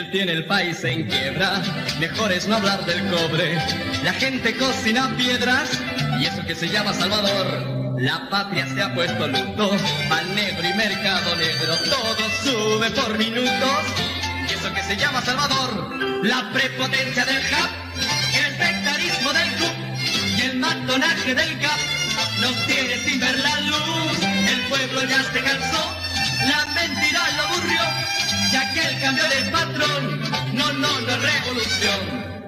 Él tiene el país en quiebra, mejor es no hablar del cobre. La gente cocina piedras y eso que se llama Salvador. La patria se ha puesto luto, pan negro y mercado negro, todo sube por minutos. Y eso que se llama Salvador, la prepotencia del JAP, el sectarismo del CUP y el matonaje del CAP nos tiene sin ver la luz. El pueblo ya se cansó, la mentira lo aburrió, ya que el cambio de patrón, no es revolución.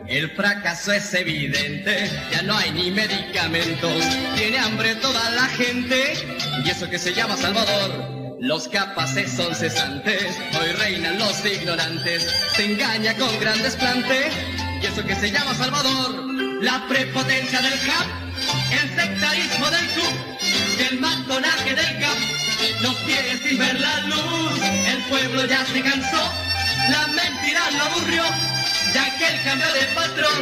El fracaso es evidente, ya no hay ni medicamentos, tiene hambre toda la gente, y eso que se llama Salvador. Los capaces son cesantes, hoy reinan los ignorantes, se engaña con gran desplante, y eso que se llama Salvador. La prepotencia del JAP, el sectarismo del CUP y el matonaje del CAP nos tiene sin ver la luz. El pueblo ya se cansó, la mentira lo aburrió, ya que el cambio de patrón,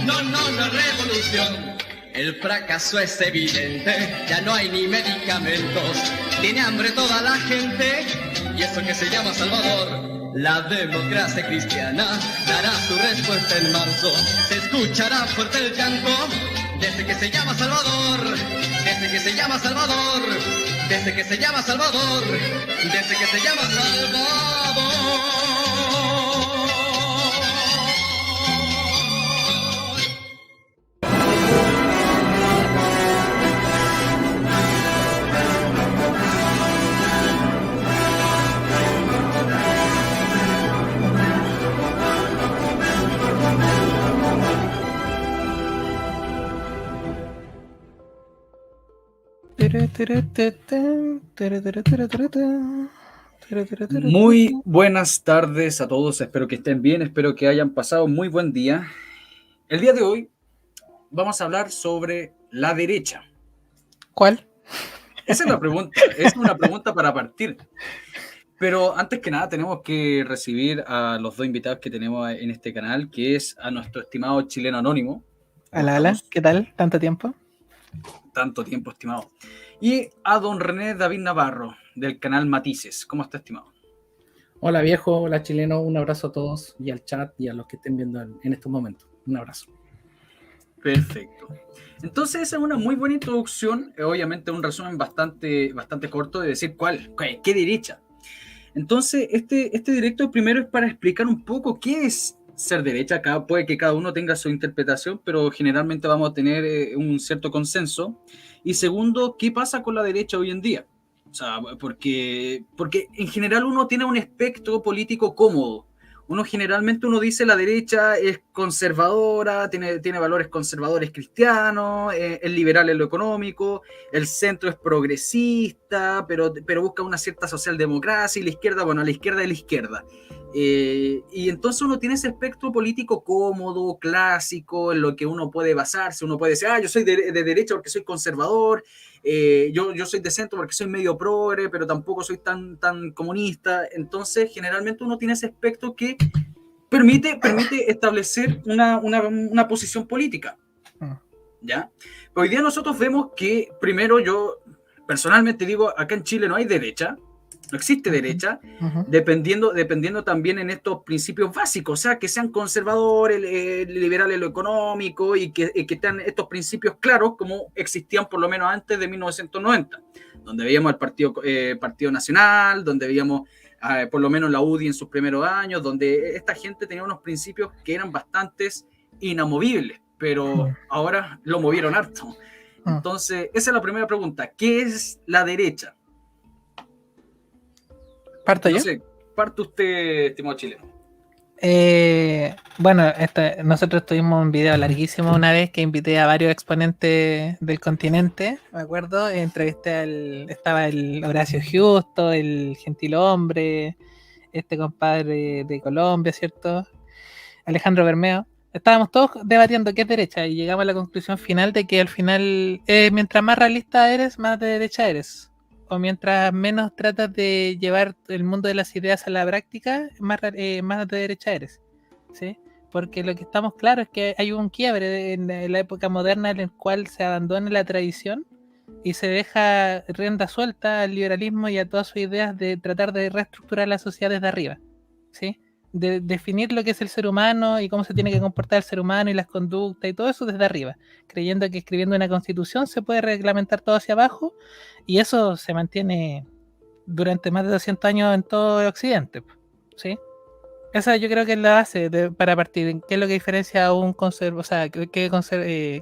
no es revolución. El fracaso es evidente, ya no hay ni medicamentos, tiene hambre toda la gente, y eso que se llama Salvador. La democracia cristiana dará su respuesta en marzo, se escuchará fuerte el llanto, desde que se llama Salvador, desde que se llama Salvador, desde que se llama Salvador, desde que se llama Salvador. Muy buenas tardes a todos, espero que estén bien, espero que hayan pasado muy buen día. El día de hoy vamos a hablar sobre la derecha. ¿Cuál? Esa es la pregunta, es una pregunta para partir. Pero antes que nada tenemos que recibir a los dos invitados que tenemos en este canal, que es a nuestro estimado chileno anónimo. Hola, ¿qué tal? ¿Tanto tiempo? Tanto tiempo, estimado. Y a don René David Navarro, del canal Matices. ¿Cómo está, estimado? Hola, viejo, hola, chileno. Un abrazo a todos y al chat y a los que estén viendo en estos momentos. Un abrazo. Perfecto. Entonces, esa es una muy buena introducción. Obviamente, un resumen bastante corto de decir qué derecha. Entonces, este directo primero es para explicar un poco qué es ser derecha. Puede que cada uno tenga su interpretación, pero generalmente vamos a tener un cierto consenso. Y segundo, ¿qué pasa con la derecha hoy en día? O sea, porque en general uno tiene un espectro político cómodo. Generalmente dice la derecha es conservadora, tiene valores conservadores cristianos, es liberal en lo económico, el centro es progresista, pero busca una cierta socialdemocracia, y la izquierda, la izquierda es la izquierda. Y entonces uno tiene ese espectro político cómodo, clásico, en lo que uno puede basarse. Uno puede decir, yo soy de derecha porque soy conservador, yo soy de centro porque soy medio progre, pero tampoco soy tan comunista. Entonces generalmente uno tiene ese espectro que permite establecer una posición política, ¿ya? Pero hoy día nosotros vemos que, primero, yo personalmente digo, acá en Chile no hay derecha. No existe derecha, dependiendo también en estos principios básicos, o sea, que sean conservadores, liberales en lo económico y que tengan estos principios claros como existían por lo menos antes de 1990, donde veíamos el Partido Nacional, donde veíamos por lo menos la UDI en sus primeros años, donde esta gente tenía unos principios que eran bastante inamovibles, pero ahora lo movieron harto. Entonces, esa es la primera pregunta. ¿Qué es la derecha? ¿Parto yo? No sé, parte usted, estimado chileno. Nosotros tuvimos un video larguísimo una vez que invité a varios exponentes del continente, me acuerdo, estaba el Horacio Justo, el Gentilhombre, este compadre de Colombia, ¿cierto? Alejandro Bermeo. Estábamos todos debatiendo qué es derecha y llegamos a la conclusión final de que al final, mientras más realista eres, más de derecha eres. O mientras menos tratas de llevar el mundo de las ideas a la práctica, más de derecha eres, ¿sí? Porque lo que estamos claros es que hay un quiebre en la época moderna en el cual se abandona la tradición y se deja rienda suelta al liberalismo y a todas sus ideas de tratar de reestructurar la sociedad desde arriba, ¿sí? de definir lo que es el ser humano y cómo se tiene que comportar el ser humano y las conductas y todo eso desde arriba, creyendo que escribiendo una constitución se puede reglamentar todo hacia abajo, y eso se mantiene durante más de 200 años en todo Occidente, ¿sí? Esa yo creo que es la base para partir. ¿Qué es lo que diferencia a un conservador? O sea, ¿qué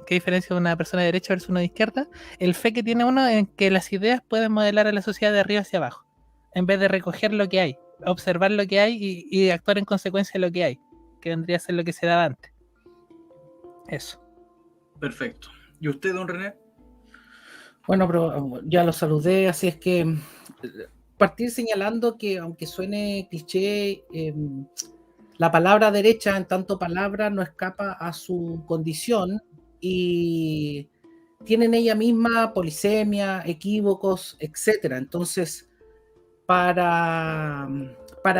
diferencia a una persona de derecha versus una de izquierda? El fe que tiene uno en que las ideas pueden modelar a la sociedad de arriba hacia abajo, en vez de recoger lo que hay, observar lo que hay y actuar en consecuencia de lo que hay, que vendría a ser lo que se daba antes. Eso. Perfecto. ¿Y usted, don René? Bueno, pero ya lo saludé, así es que partir señalando que aunque suene cliché, la palabra derecha en tanto palabra no escapa a su condición y tiene en ella misma polisemia, equívocos, etcétera. Entonces, para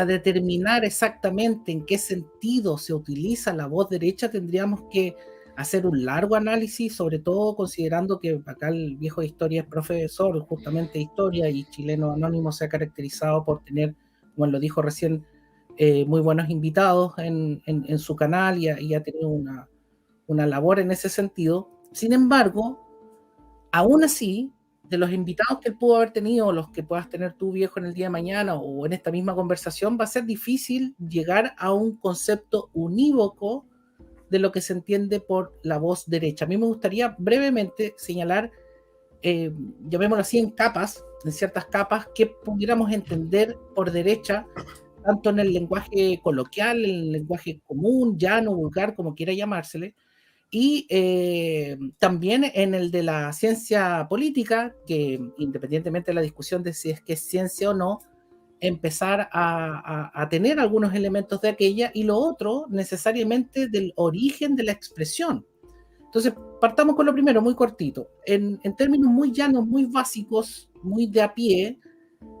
determinar exactamente en qué sentido se utiliza la voz derecha, tendríamos que hacer un largo análisis, sobre todo considerando que acá el viejo de historia es profesor justamente de historia y Chileno Anónimo se ha caracterizado por tener, como lo dijo recién, muy buenos invitados en su canal y ha tenido una labor en ese sentido. Sin embargo, aún así, de los invitados que él pudo haber tenido, los que puedas tener tú, viejo, en el día de mañana o en esta misma conversación, va a ser difícil llegar a un concepto unívoco de lo que se entiende por la voz derecha. A mí me gustaría brevemente señalar, llamémoslo así, en ciertas capas, que pudiéramos entender por derecha, tanto en el lenguaje coloquial, en el lenguaje común, llano, vulgar, como quiera llamársele, y también en el de la ciencia política, que independientemente de la discusión de si es que es ciencia o no, empezar a tener algunos elementos de aquella, y lo otro necesariamente del origen de la expresión. Entonces, partamos con lo primero, muy cortito. En términos muy llanos, muy básicos, muy de a pie,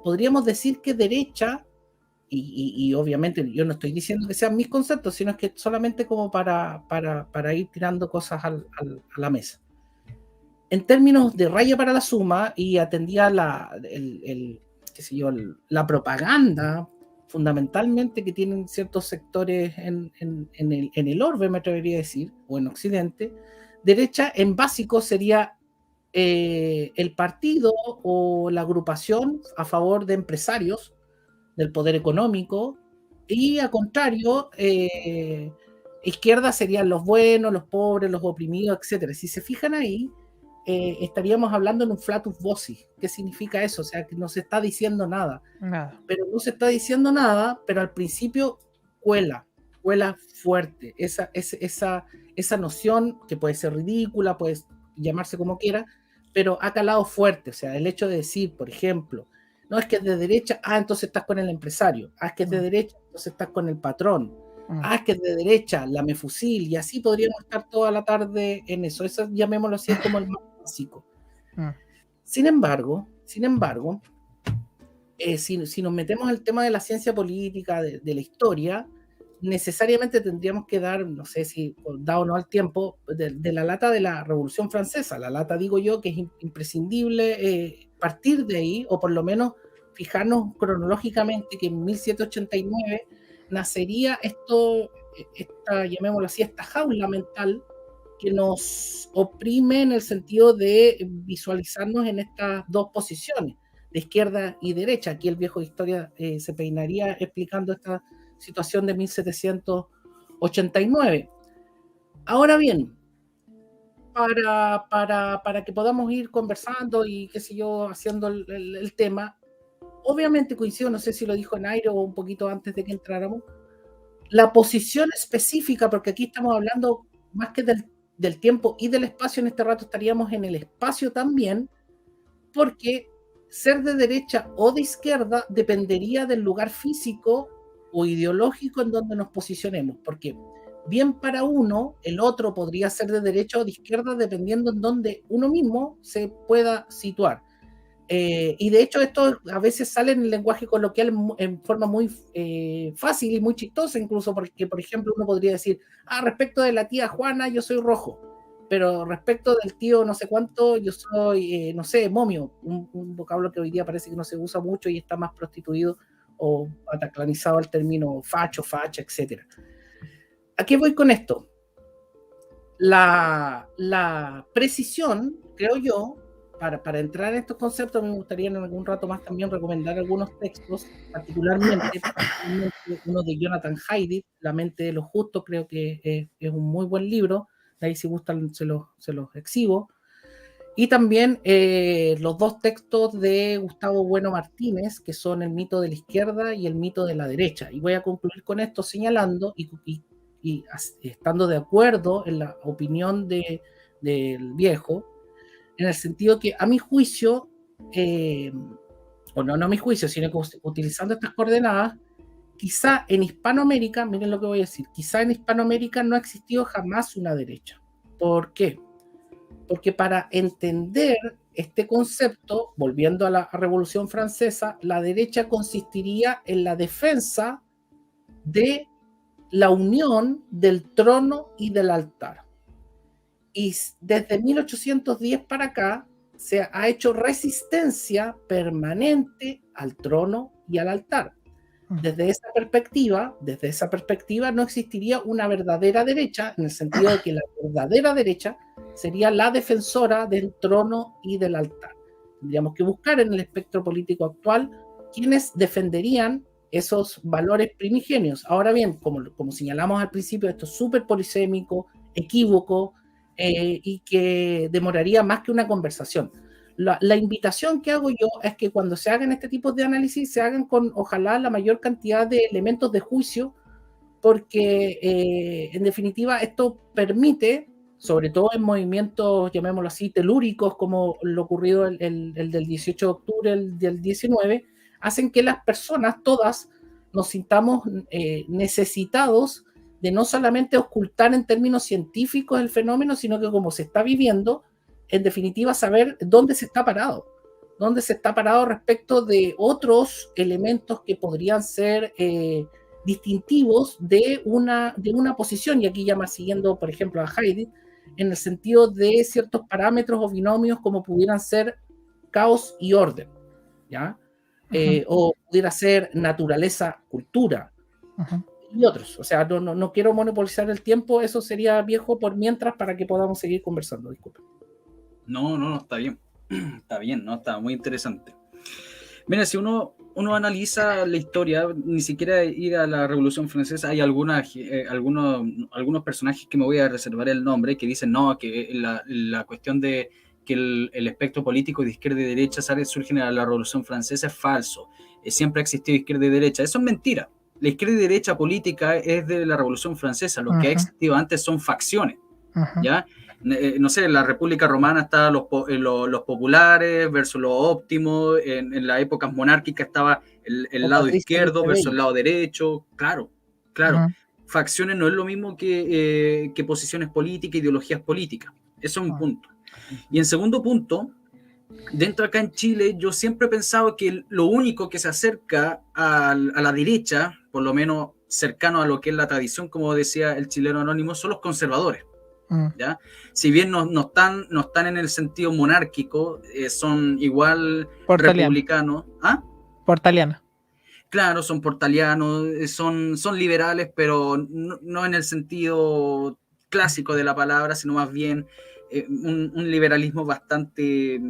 podríamos decir que derecha, y obviamente yo no estoy diciendo que sean mis conceptos, sino que solamente como para ir tirando cosas a la mesa. En términos de raya para la suma, y atendía la propaganda fundamentalmente que tienen ciertos sectores en el orbe, me atrevería a decir, o en Occidente, derecha en básico sería el partido o la agrupación a favor de empresarios, del poder económico, y al contrario, izquierda serían los buenos, los pobres, los oprimidos, etc. Si se fijan ahí, estaríamos hablando en un flatus vocis. ¿Qué significa eso? O sea, que no se está diciendo nada. Nada. Pero no se está diciendo nada, pero al principio cuela fuerte. Esa noción, que puede ser ridícula, puede llamarse como quiera, pero ha calado fuerte. O sea, el hecho de decir, por ejemplo, no es que es de derecha, entonces estás con el empresario. Es que es de derecha, entonces estás con el patrón. Es que es de derecha, lame fusil, y así podríamos estar toda la tarde en eso. Eso llamémoslo así, es como el más básico. Sin embargo, si nos metemos en el tema de la ciencia política, de la historia, necesariamente tendríamos que dar, no sé si da o no al tiempo, de la lata de la Revolución Francesa. La lata, digo yo, que es imprescindible partir de ahí, o por lo menos fijarnos cronológicamente que en 1789 nacería llamémoslo así, esta jaula mental que nos oprime en el sentido de visualizarnos en estas dos posiciones, de izquierda y derecha. Aquí el viejo de historia se peinaría explicando esta situación de 1789. Ahora bien, para que podamos ir conversando y qué sé yo, haciendo el tema, obviamente coincido, no sé si lo dijo Nairo o un poquito antes de que entráramos, la posición específica, porque aquí estamos hablando más que del tiempo y del espacio, en este rato estaríamos en el espacio también, porque ser de derecha o de izquierda dependería del lugar físico o ideológico en donde nos posicionemos, porque bien para uno, el otro podría ser de derecha o de izquierda dependiendo en donde uno mismo se pueda situar. Y de hecho esto a veces sale en el lenguaje coloquial en forma muy fácil y muy chistosa, incluso porque, por ejemplo, uno podría decir, respecto de la tía Juana yo soy rojo, pero respecto del tío no sé cuánto yo soy, no sé, momio, un vocablo que hoy día parece que no se usa mucho y está más prostituido o pataclanizado el término facho, facha, etc. ¿A qué voy con esto? La precisión, creo yo, para entrar en estos conceptos, me gustaría en algún rato más también recomendar algunos textos, particularmente uno de Jonathan Haidt, La mente de los justos, creo que es un muy buen libro, de ahí si gustan se los exhibo. Y también los dos textos de Gustavo Bueno Martínez, que son El mito de la izquierda y El mito de la derecha. Y voy a concluir con esto señalando y estando de acuerdo en la opinión del viejo, en el sentido que a mi juicio, o no a mi juicio, sino que utilizando estas coordenadas, quizá en Hispanoamérica, miren lo que voy a decir, quizá en Hispanoamérica no ha existido jamás una derecha. ¿Por qué? Porque para entender este concepto, volviendo a la Revolución Francesa, la derecha consistiría en la defensa de la unión del trono y del altar. Y desde 1810 para acá se ha hecho resistencia permanente al trono y al altar. Desde esa perspectiva no existiría una verdadera derecha, en el sentido de que la verdadera derecha sería la defensora del trono y del altar. Tendríamos que buscar en el espectro político actual quienes defenderían esos valores primigenios. Ahora bien, como señalamos al principio, esto es súper polisémico, equívoco, y que demoraría más que una conversación. La invitación que hago yo es que cuando se hagan este tipo de análisis se hagan con, ojalá, la mayor cantidad de elementos de juicio, porque en definitiva esto permite, sobre todo en movimientos, llamémoslo así, telúricos, como lo ocurrido el del 18 de octubre, el del 19, hacen que las personas todas nos sintamos necesitados de no solamente ocultar en términos científicos el fenómeno, sino que como se está viviendo, en definitiva saber dónde se está parado respecto de otros elementos que podrían ser distintivos de una posición, y aquí ya más siguiendo, por ejemplo, a Heidi, en el sentido de ciertos parámetros o binomios como pudieran ser caos y orden, ¿ya? O pudiera ser naturaleza, cultura, y otros. O sea, no quiero monopolizar el tiempo, eso sería viejo por mientras, para que podamos seguir conversando. Disculpen. No, está bien. Está bien, ¿no? Está muy interesante. Mira, si uno analiza la historia, ni siquiera ir a la Revolución Francesa, hay algunos personajes que me voy a reservar el nombre, que dicen, no, que la cuestión de que el espectro político de izquierda y derecha surge en la Revolución Francesa es falso. Siempre ha existido izquierda y derecha. Eso es mentira. La izquierda y derecha política es de la Revolución Francesa. Lo que ha existido antes son facciones, ¿ya? No sé, en la República Romana estaban los populares versus los óptimos, en las épocas monárquicas estaba el lado izquierdo versus el lado derecho, claro. Facciones no es lo mismo que posiciones políticas, ideologías políticas, eso es un punto. Y en segundo punto, dentro acá en Chile, yo siempre he pensado que lo único que se acerca a la derecha, por lo menos cercano a lo que es la tradición, como decía el chileno anónimo, son los conservadores. ¿Ya? Si bien no están en el sentido monárquico, son igual republicanos. ¿Ah? Portalianos. Claro, son portalianos, son liberales, pero no en el sentido clásico de la palabra, sino más bien un liberalismo bastante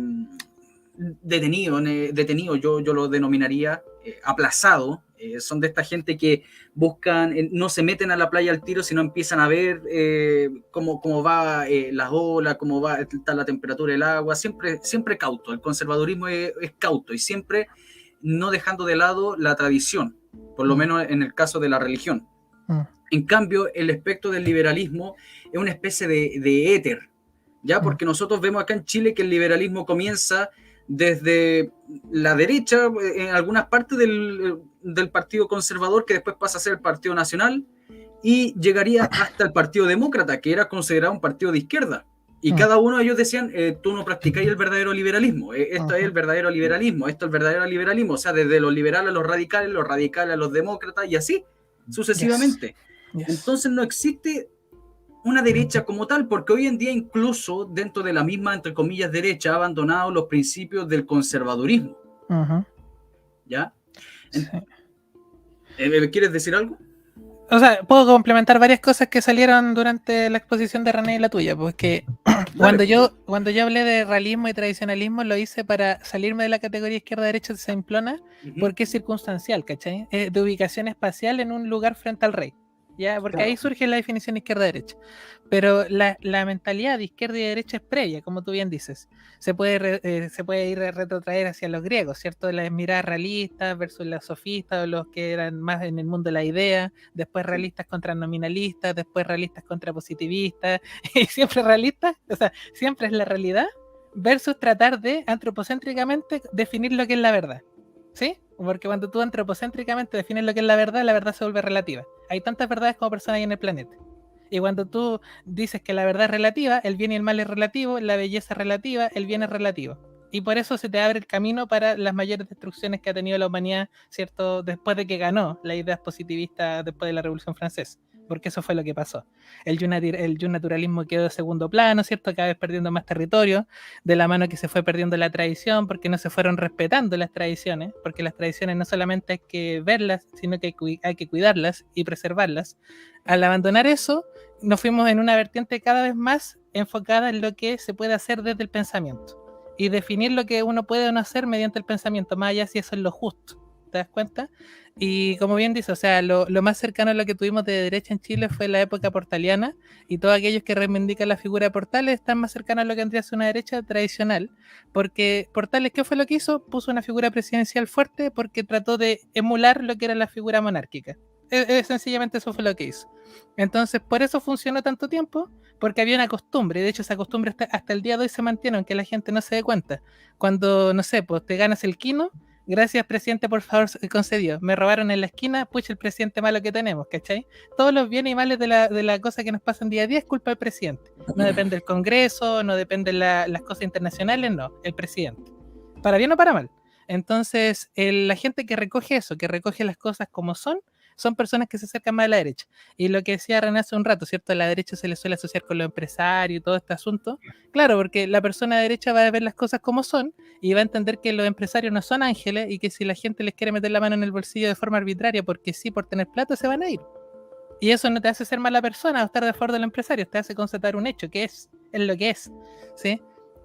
detenido, yo lo denominaría aplazado. Son de esta gente que buscan, no se meten a la playa al tiro, sino empiezan a ver cómo va las olas, cómo va está la temperatura del agua, siempre cauto. El conservadurismo es cauto y siempre no dejando de lado la tradición, por lo menos en el caso de la religión. En cambio, el espectro del liberalismo es una especie de éter, ¿ya? Porque nosotros vemos acá en Chile que el liberalismo comienza desde la derecha, en algunas partes del Partido Conservador, que después pasa a ser el Partido Nacional, y llegaría hasta el Partido Demócrata, que era considerado un partido de izquierda. Y cada uno de ellos decían, tú no practicáis el verdadero liberalismo, esto es el verdadero liberalismo, esto es el verdadero liberalismo, o sea, desde los liberales a los radicales a los demócratas, y así sucesivamente. Entonces no existe una derecha como tal, porque hoy en día incluso dentro de la misma, entre comillas, derecha ha abandonado los principios del conservadurismo. ¿Ya? Sí. ¿Quieres decir algo? O sea, puedo complementar varias cosas que salieron durante la exposición de René y la tuya, porque cuando yo hablé de realismo y tradicionalismo lo hice para salirme de la categoría izquierda-derecha simplona, porque es circunstancial, ¿cachai? De ubicación espacial en un lugar frente al rey, ¿ya? Porque ahí surge la definición izquierda-derecha. Pero la mentalidad de izquierda y derecha es previa, como tú bien dices. Se puede ir retrotraer hacia los griegos, ¿cierto? Las miradas realistas versus los sofistas, o los que eran más en el mundo de la idea, después realistas contra nominalistas, después realistas contra positivistas, y siempre realistas, o sea, siempre es la realidad, versus tratar de antropocéntricamente definir lo que es la verdad. ¿Sí? Porque cuando tú antropocéntricamente defines lo que es la verdad se vuelve relativa. Hay tantas verdades como personas hay en el planeta. Y cuando tú dices que la verdad es relativa, el bien y el mal es relativo, la belleza es relativa, el bien es relativo. Y por eso se te abre el camino para las mayores destrucciones que ha tenido la humanidad, ¿cierto? Después de que ganó las ideas positivistas después de la Revolución Francesa. Porque eso fue lo que pasó. El naturalismo quedó de segundo plano, ¿cierto? Cada vez perdiendo más territorio, de la mano que se fue perdiendo la tradición, porque no se fueron respetando las tradiciones, porque las tradiciones no solamente hay que verlas, sino que hay que cuidarlas y preservarlas. Al abandonar eso, nos fuimos en una vertiente cada vez más enfocada en lo que se puede hacer desde el pensamiento y definir lo que uno puede o no hacer mediante el pensamiento, más allá si eso es lo justo. ¿Te das cuenta? Y como bien dice, o sea, lo más cercano a lo que tuvimos de derecha en Chile fue la época portaliana, y todos aquellos que reivindican la figura de Portales están más cercanos a lo que tendría sido una derecha tradicional, porque Portales, ¿qué fue lo que hizo? Puso una figura presidencial fuerte porque trató de emular lo que era la figura monárquica. Sencillamente eso fue lo que hizo. Entonces, por eso funcionó tanto tiempo, porque había una costumbre, y de hecho esa costumbre hasta el día de hoy se mantiene, aunque la gente no se dé cuenta. Cuando, no sé, pues te ganas el quino, gracias presidente, por favor, concedió. Me robaron en la esquina, pucha, el presidente malo que tenemos, ¿cachai? Todos los bienes y males de la cosa que nos pasan día a día es culpa del presidente. No depende del Congreso, no depende las cosas internacionales, no, el presidente. Para bien o para mal. Entonces, la gente que recoge eso, que recoge las cosas como son personas que se acercan más a la derecha. Y lo que decía René hace un rato, ¿cierto? A la derecha se le suele asociar con los empresarios y todo este asunto. Claro, porque la persona de derecha va a ver las cosas como son y va a entender que los empresarios no son ángeles y que si la gente les quiere meter la mano en el bolsillo de forma arbitraria porque sí, por tener plata, se van a ir. Y eso no te hace ser mala persona o estar de favor del empresario, te hace constatar un hecho, que es lo que es, ¿sí?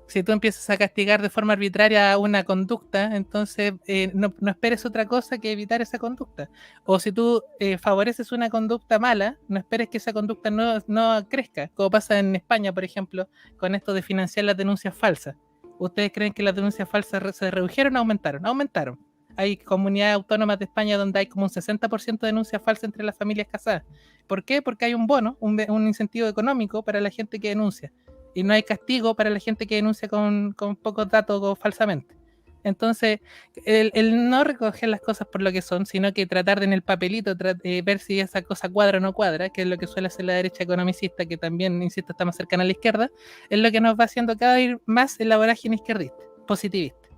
Si tú empiezas a castigar de forma arbitraria una conducta, entonces no esperes otra cosa que evitar esa conducta. O si tú favoreces una conducta mala, no esperes que esa conducta no crezca, como pasa en España, por ejemplo, con esto de financiar las denuncias falsas. ¿Ustedes creen que las denuncias falsas se redujeron o aumentaron? Aumentaron. Hay comunidades autónomas de España donde hay como un 60% de denuncias falsas entre las familias casadas. ¿Por qué? Porque hay un bono, un incentivo económico para la gente que denuncia. Y no hay castigo para la gente que denuncia con pocos datos o falsamente. Entonces, el no recoger las cosas por lo que son, sino que tratar de en el papelito ver si esa cosa cuadra o no cuadra, que es lo que suele hacer la derecha economicista, que también, insisto, está más cercana a la izquierda, es lo que nos va haciendo cada vez más en la vorágine izquierdista, positivista.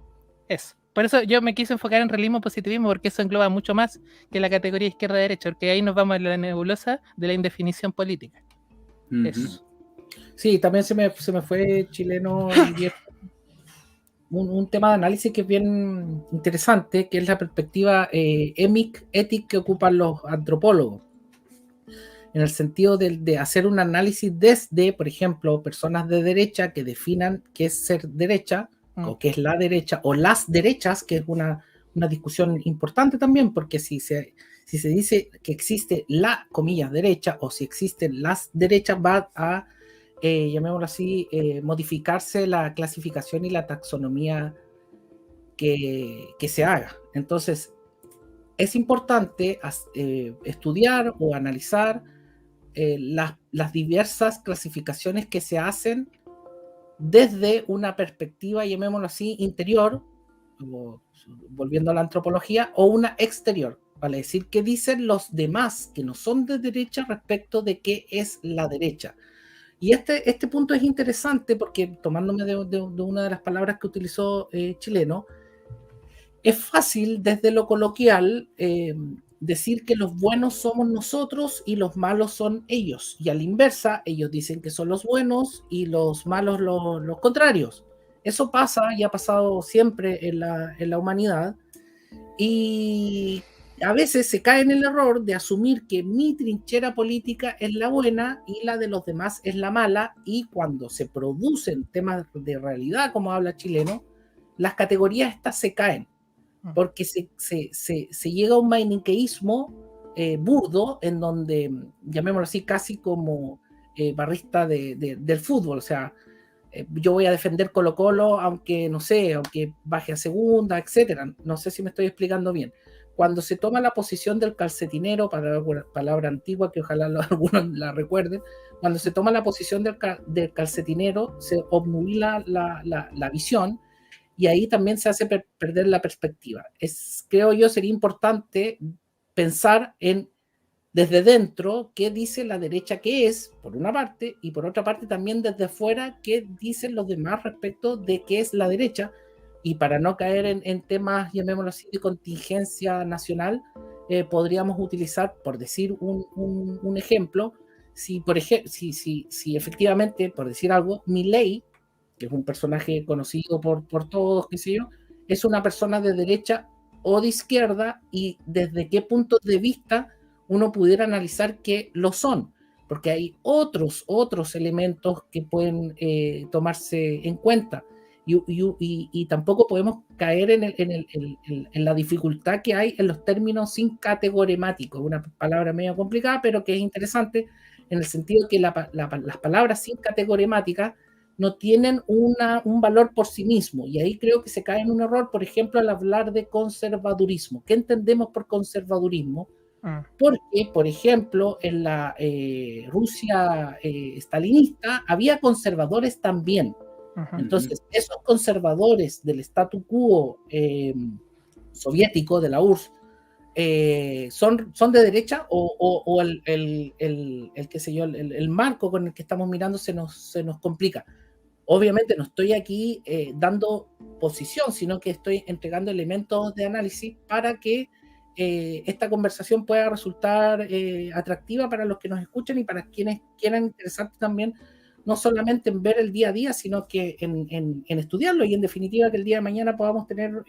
Eso. Por eso yo me quise enfocar en realismo positivismo, porque eso engloba mucho más que la categoría izquierda-derecha, porque ahí nos vamos a la nebulosa de la indefinición política. Eso. Sí, también se me fue chileno un tema de análisis que es bien interesante, que es la perspectiva ética que ocupan los antropólogos, en el sentido de hacer un análisis desde, por ejemplo, personas de derecha que definan qué es ser derecha, o qué es la derecha, o las derechas, que es una discusión importante también, porque si se dice que existe la, comillas, derecha, o si existen las derechas, va a llamémoslo así, modificarse la clasificación y la taxonomía que se haga. Entonces, es importante estudiar o analizar las diversas clasificaciones que se hacen desde una perspectiva, llamémoslo así, interior, volviendo a la antropología, o una exterior, vale decir, qué dicen los demás que no son de derecha respecto de qué es la derecha. Y este punto es interesante porque, tomándome de una de las palabras que utilizó Chileno, es fácil desde lo coloquial decir que los buenos somos nosotros y los malos son ellos. Y a la inversa, ellos dicen que son los buenos y los malos los contrarios. Eso pasa y ha pasado siempre en la humanidad. Y a veces se cae en el error de asumir que mi trinchera política es la buena y la de los demás es la mala, y cuando se producen temas de realidad, como habla Chileno, las categorías estas se caen, porque se llega a un maniqueísmo burdo, en donde, llamémoslo así, casi como barrista del fútbol, o sea, yo voy a defender Colo-Colo aunque, no sé, aunque baje a segunda, etcétera. No sé si me estoy explicando bien. Cuando se toma la posición del calcetinero, palabra antigua que ojalá algunos la recuerden, cuando se toma la posición del calcetinero, se obnubila la visión, y ahí también se hace perder la perspectiva. Creo yo, sería importante pensar desde dentro qué dice la derecha que es, por una parte, y por otra parte también desde fuera qué dicen los demás respecto de qué es la derecha, y para no caer en temas, llamémoslo así, de contingencia nacional, podríamos utilizar, por decir un ejemplo, si efectivamente, por decir algo, Milei, que es un personaje conocido por todos, qué sé yo, es una persona de derecha o de izquierda, y desde qué puntos de vista uno pudiera analizar que lo son, porque hay otros elementos que pueden tomarse en cuenta, y tampoco podemos caer en la dificultad que hay en los términos sin categoremáticos, una palabra medio complicada, pero que es interesante en el sentido que las palabras sin categoremáticas no tienen un valor por sí mismo, y ahí creo que se cae en un error, por ejemplo, al hablar de conservadurismo. ¿Qué entendemos por conservadurismo? Porque, por ejemplo, en la Rusia stalinista había conservadores también. Entonces, esos conservadores del statu quo soviético, de la URSS, son de derecha, o qué sé yo, el marco con el que estamos mirando se nos complica. Obviamente no estoy aquí dando posición, sino que estoy entregando elementos de análisis para que esta conversación pueda resultar atractiva para los que nos escuchan y para quienes quieran interesarse también, no solamente en ver el día a día, sino que en estudiarlo, y en definitiva que el día de mañana podamos tener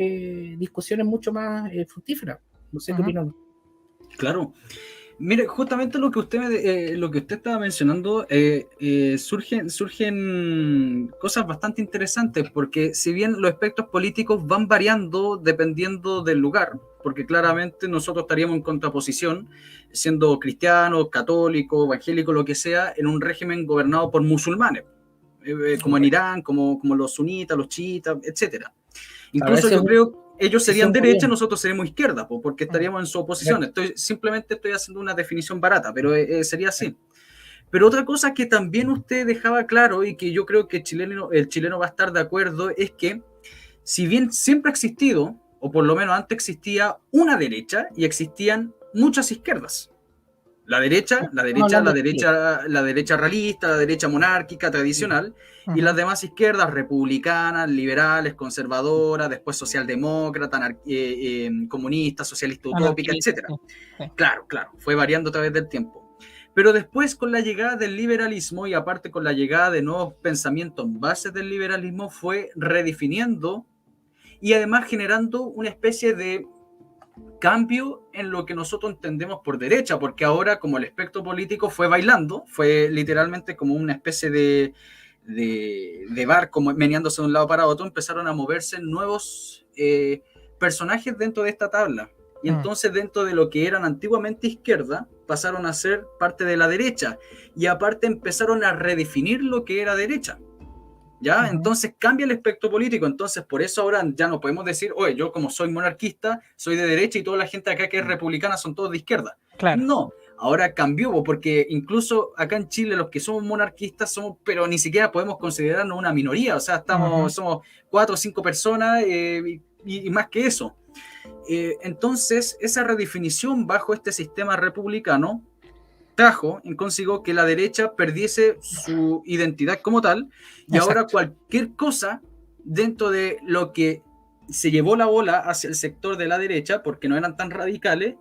discusiones mucho más fructíferas. No sé qué opinan. Claro. Mire, justamente lo que usted estaba mencionando, surgen cosas bastante interesantes, porque si bien los aspectos políticos van variando dependiendo del lugar, porque claramente nosotros estaríamos en contraposición, siendo cristianos, católicos, evangélicos, lo que sea, en un régimen gobernado por musulmanes, como en Irán, como los sunitas, los chiitas, etcétera. Incluso yo creo ellos serían derecha, nosotros seríamos izquierda, porque estaríamos en su oposición. Simplemente estoy haciendo una definición barata, pero sería así. Pero otra cosa que también usted dejaba claro, y que yo creo que el chileno va a estar de acuerdo, es que si bien siempre ha existido, o por lo menos antes existía una derecha, y existían muchas izquierdas. La derecha realista, la derecha monárquica, tradicional, y las demás izquierdas, republicanas, liberales, conservadoras, después socialdemócratas, comunistas, socialistas utópicas, etc. Claro, fue variando a través del tiempo. Pero después, con la llegada del liberalismo, y aparte con la llegada de nuevos pensamientos en base del liberalismo, fue redefiniendo y además generando una especie de cambio en lo que nosotros entendemos por derecha, porque ahora, como el espectro político fue bailando, fue literalmente como una especie de barco meneándose de un lado para otro, empezaron a moverse nuevos personajes dentro de esta tabla, y entonces dentro de lo que eran antiguamente izquierda pasaron a ser parte de la derecha, y aparte empezaron a redefinir lo que era derecha. ¿Ya? Entonces cambia el espectro político. Entonces por eso ahora ya no podemos decir, oye, yo como soy monarquista soy de derecha y toda la gente acá que es republicana son todos de izquierda. Claro. No, ahora cambió, porque incluso acá en Chile los que somos monarquistas somos, pero ni siquiera podemos considerarnos una minoría, o sea, somos 4 o 5 personas y más que eso. Entonces esa redefinición bajo este sistema republicano trajo en consigo que la derecha perdiese su identidad como tal, y exacto, ahora cualquier cosa dentro de lo que se llevó la bola hacia el sector de la derecha, porque no eran tan radicales,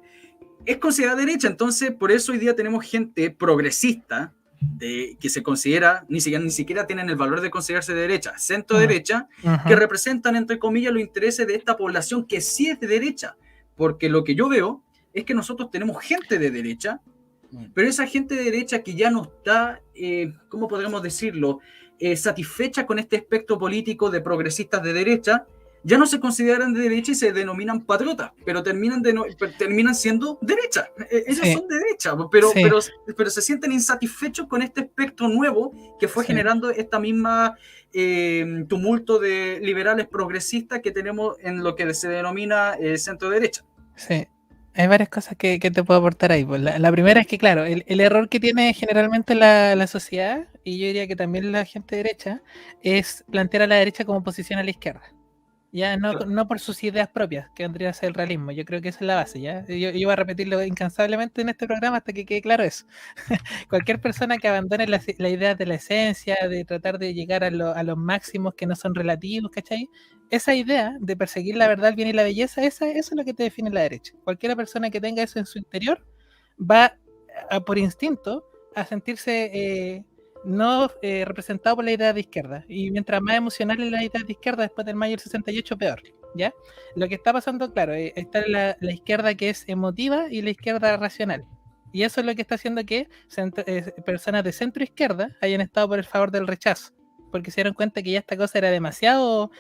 es considerada derecha. Entonces por eso hoy día tenemos gente progresista que se considera, ni siquiera tienen el valor de considerarse de derecha, centro derecha, que representan entre comillas los intereses de esta población que sí es de derecha, porque lo que yo veo es que nosotros tenemos gente de derecha, pero esa gente de derecha que ya no está, ¿cómo podríamos decirlo?, satisfecha con este espectro político de progresistas de derecha, ya no se consideran de derecha y se denominan patriotas, pero terminan siendo derecha. Ellos Sí. son de derecha, Sí. pero se sienten insatisfechos con este espectro nuevo que fue Sí. generando esta misma tumulto de liberales progresistas que tenemos en lo que se denomina centro derecha. Sí, hay varias cosas que te puedo aportar ahí. Pues la primera es que, claro, el error que tiene generalmente la sociedad, y yo diría que también la gente derecha, es plantear a la derecha como oposición a la izquierda. Ya no por sus ideas propias, que vendría a ser el realismo. Yo creo que esa es la base, ¿ya? Yo voy a repetirlo incansablemente en este programa hasta que quede claro eso. Cualquier persona que abandone la idea de la esencia, de tratar de llegar a los máximos que no son relativos, ¿cachai? Esa idea de perseguir la verdad, el bien y la belleza, eso es lo que te define la derecha. Cualquier persona que tenga eso en su interior va por instinto a sentirse no representado por la idea de izquierda. Y mientras más emocional es la idea de izquierda después del mayo del 68, peor. ¿Ya? Lo que está pasando, claro, está la izquierda que es emotiva y la izquierda racional. Y eso es lo que está haciendo que personas de centro izquierda hayan estado por el favor del rechazo. Porque se dieron cuenta que ya esta cosa era demasiado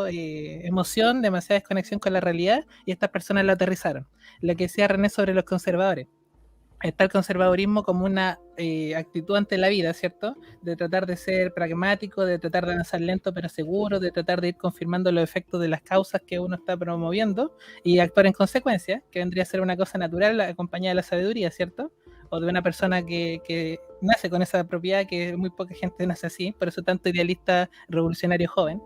emoción, demasiada desconexión con la realidad, y estas personas lo aterrizaron. Lo que decía René sobre los conservadores. Está el conservadurismo como una actitud ante la vida, ¿cierto? De tratar de ser pragmático, de tratar de avanzar lento pero seguro, de tratar de ir confirmando los efectos de las causas que uno está promoviendo y actuar en consecuencia, que vendría a ser una cosa natural acompañada de la sabiduría, ¿cierto? O de una persona que nace con esa propiedad, que muy poca gente nace así, por eso tanto idealista revolucionario joven,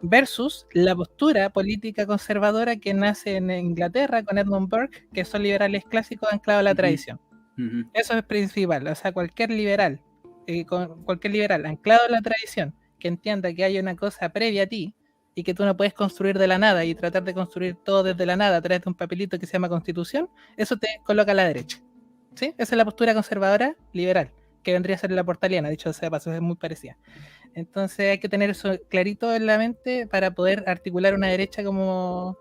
versus la postura política conservadora que nace en Inglaterra con Edmund Burke, que son liberales clásicos anclados a la tradición. Eso es principal, o sea, cualquier liberal anclado en la tradición, que entienda que hay una cosa previa a ti y que tú no puedes construir de la nada y tratar de construir todo desde la nada a través de un papelito que se llama Constitución, eso te coloca a la derecha. ¿Sí? Esa es la postura conservadora liberal, que vendría a ser la portaliana, dicho sea de paso, es muy parecida. Entonces hay que tener eso clarito en la mente para poder articular una derecha como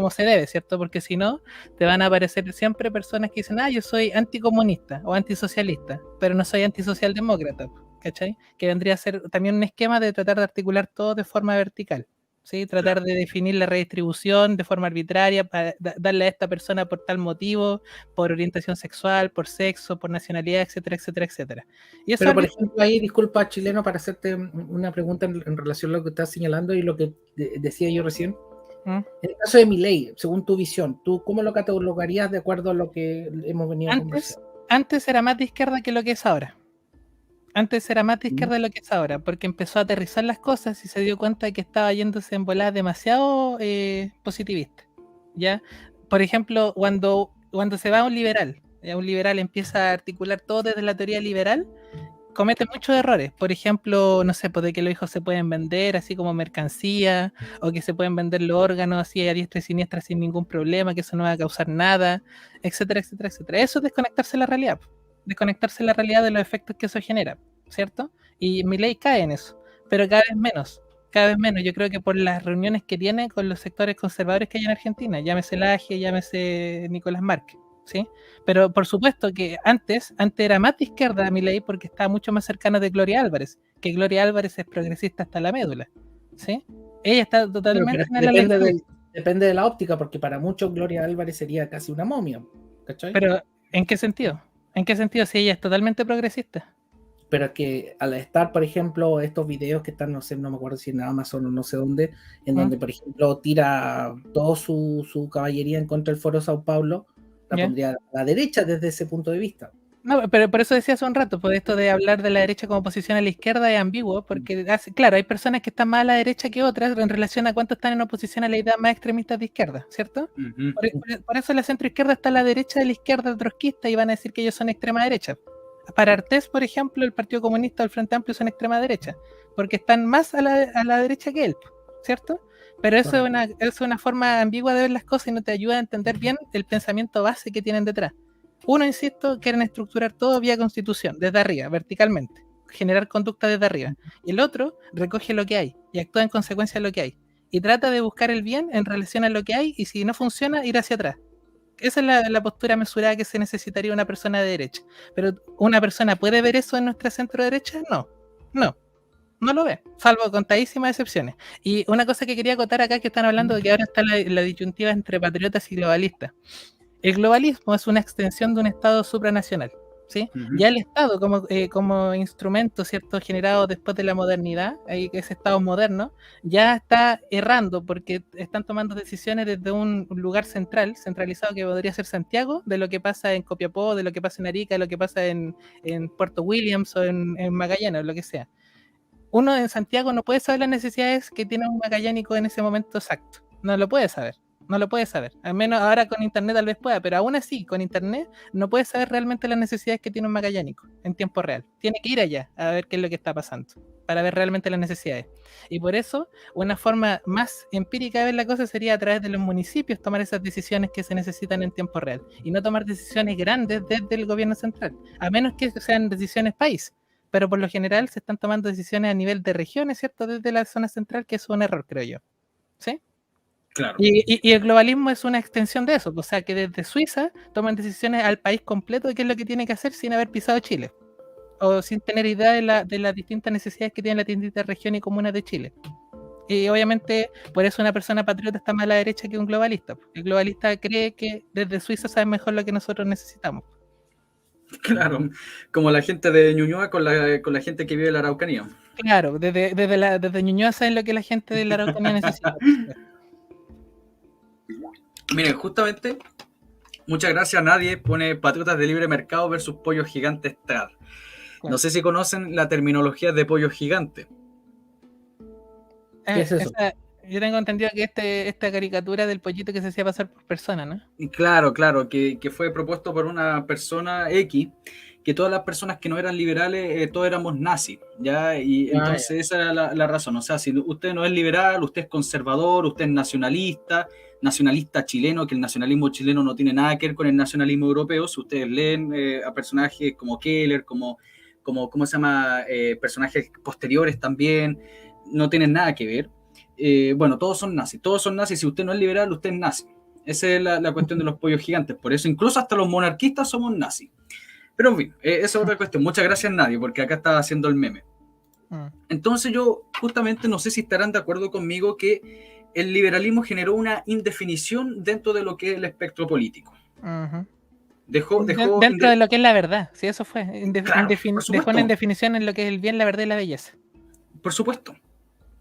se debe, ¿cierto? Porque si no, te van a aparecer siempre personas que dicen, yo soy anticomunista o antisocialista, pero no soy antisocialdemócrata, ¿cachai? Que vendría a ser también un esquema de tratar de articular todo de forma vertical. ¿Sí? Tratar de definir la redistribución de forma arbitraria para darle a esta persona por tal motivo, por orientación sexual, por sexo, por nacionalidad, etcétera, etcétera, etcétera. Y eso pero, por ejemplo, ahí, disculpa, Chileno, para hacerte una pregunta en relación a lo que estás señalando y lo que decía yo recién. En el caso de Milei, según tu visión, ¿tú cómo lo catalogarías de acuerdo a lo que hemos venido conversando? Antes era más de izquierda que lo que es ahora. Antes era más de izquierda de lo que es ahora, porque empezó a aterrizar las cosas y se dio cuenta de que estaba yéndose en voladas demasiado positivistas. ¿Ya? Por ejemplo, cuando se va un liberal empieza a articular todo desde la teoría liberal, comete muchos errores. Por ejemplo, no sé, pues de que los hijos se pueden vender así como mercancía, o que se pueden vender los órganos así a diestra y siniestra sin ningún problema, que eso no va a causar nada, etcétera, etcétera, etcétera. Eso es desconectarse de la realidad. Desconectarse de la realidad de los efectos que eso genera, ¿cierto? Y Milei cae en eso, pero cada vez menos. Yo creo que por las reuniones que tiene con los sectores conservadores que hay en Argentina, llámese Laje, llámese Nicolás Márquez, ¿sí? Pero por supuesto que antes era más de izquierda Milei porque estaba mucho más cercana de Gloria Álvarez, que Gloria Álvarez es progresista hasta la médula, ¿sí? Ella está totalmente depende de la óptica, porque para muchos Gloria Álvarez sería casi una momia, ¿cachai? Pero, ¿en qué sentido? ¿En qué sentido si ella es totalmente progresista? Pero es que al estar, por ejemplo, estos videos que están, no sé, no me acuerdo si en Amazon o no sé dónde, en donde, por ejemplo, tira toda su caballería en contra del Foro Sao Paulo, la pondría a la derecha desde ese punto de vista. No, pero por eso decía hace un rato, por esto de hablar de la derecha como oposición a la izquierda es ambiguo, porque claro, hay personas que están más a la derecha que otras en relación a cuánto están en oposición a la idea más extremistas de izquierda, ¿cierto? Por eso la centroizquierda está a la derecha de la izquierda trotskista y van a decir que ellos son extrema derecha. Para Artés, por ejemplo, el Partido Comunista o el Frente Amplio son extrema derecha, porque están más a la derecha que él, ¿cierto? Pero eso es una forma ambigua de ver las cosas y no te ayuda a entender bien el pensamiento base que tienen detrás. Uno, insisto, quieren estructurar todo vía constitución, desde arriba, verticalmente, generar conducta desde arriba. Y el otro recoge lo que hay y actúa en consecuencia de lo que hay. Y trata de buscar el bien en relación a lo que hay y si no funciona, ir hacia atrás. esa es la postura mesurada que se necesitaría una persona de derecha. Pero ¿una persona puede ver eso en nuestra centro derecha? No lo ve, salvo contadísimas excepciones. Y una cosa que quería acotar acá, que están hablando de que ahora está la disyuntiva entre patriotas y globalistas. El globalismo es una extensión de un Estado supranacional, ¿sí? Ya el Estado como instrumento, ¿cierto?, generado después de la modernidad, ese Estado moderno, ya está errando porque están tomando decisiones desde un lugar centralizado que podría ser Santiago, de lo que pasa en Copiapó, de lo que pasa en Arica, de lo que pasa en Puerto Williams o en Magallanes, o lo que sea. Uno en Santiago no puede saber las necesidades que tiene un magallánico en ese momento exacto. No lo puede saber. Al menos ahora con internet tal vez pueda, pero aún así, con internet no puede saber realmente las necesidades que tiene un magallánico en tiempo real. Tiene que ir allá a ver qué es lo que está pasando, para ver realmente las necesidades. Y por eso, una forma más empírica de ver la cosa sería a través de los municipios tomar esas decisiones que se necesitan en tiempo real, y no tomar decisiones grandes desde el gobierno central, a menos que sean decisiones país. Pero por lo general se están tomando decisiones a nivel de regiones, ¿cierto? Desde la zona central, que es un error, creo yo. ¿Sí? Claro. Y el globalismo es una extensión de eso, o sea, que desde Suiza toman decisiones al país completo de qué es lo que tiene que hacer sin haber pisado Chile, o sin tener idea de las distintas necesidades que tienen las distintas regiones y comunas de Chile. Y obviamente, por eso una persona patriota está más a la derecha que un globalista. El globalista cree que desde Suiza sabe mejor lo que nosotros necesitamos. Claro, como la gente de Ñuñoa con la gente que vive en la Araucanía. Claro, desde Ñuñoa saben lo que la gente de la Araucanía necesita. Miren, justamente, muchas gracias a nadie pone Patriotas de Libre Mercado versus Pollos Gigantes Trad. Claro. No sé si conocen la terminología de pollo gigante. ¿Qué es eso? Yo tengo entendido que esta caricatura del pollito que se hacía pasar por persona, ¿no? Y claro, que fue propuesto por una persona X, que todas las personas que no eran liberales, todos éramos nazis, ¿ya? Y entonces esa era la razón. O sea, si usted no es liberal, usted es conservador, usted es nacionalista chileno, que el nacionalismo chileno no tiene nada que ver con el nacionalismo europeo. Si ustedes leen a personajes como Keller, como ¿cómo se llama? Personajes posteriores también, no tienen nada que ver. Bueno, todos son nazis. Si usted no es liberal, usted es nazi. Esa es la cuestión de los pollos gigantes. Por eso incluso hasta los monarquistas somos nazis. Pero en fin, esa es otra cuestión. Muchas gracias, nadie, porque acá estaba haciendo el meme. Entonces yo justamente no sé si estarán de acuerdo conmigo que el liberalismo generó una indefinición dentro de lo que es el espectro político. Dentro de lo que es la verdad, sí, eso fue. Claro, dejó una indefinición en lo que es el bien, la verdad y la belleza. Por supuesto.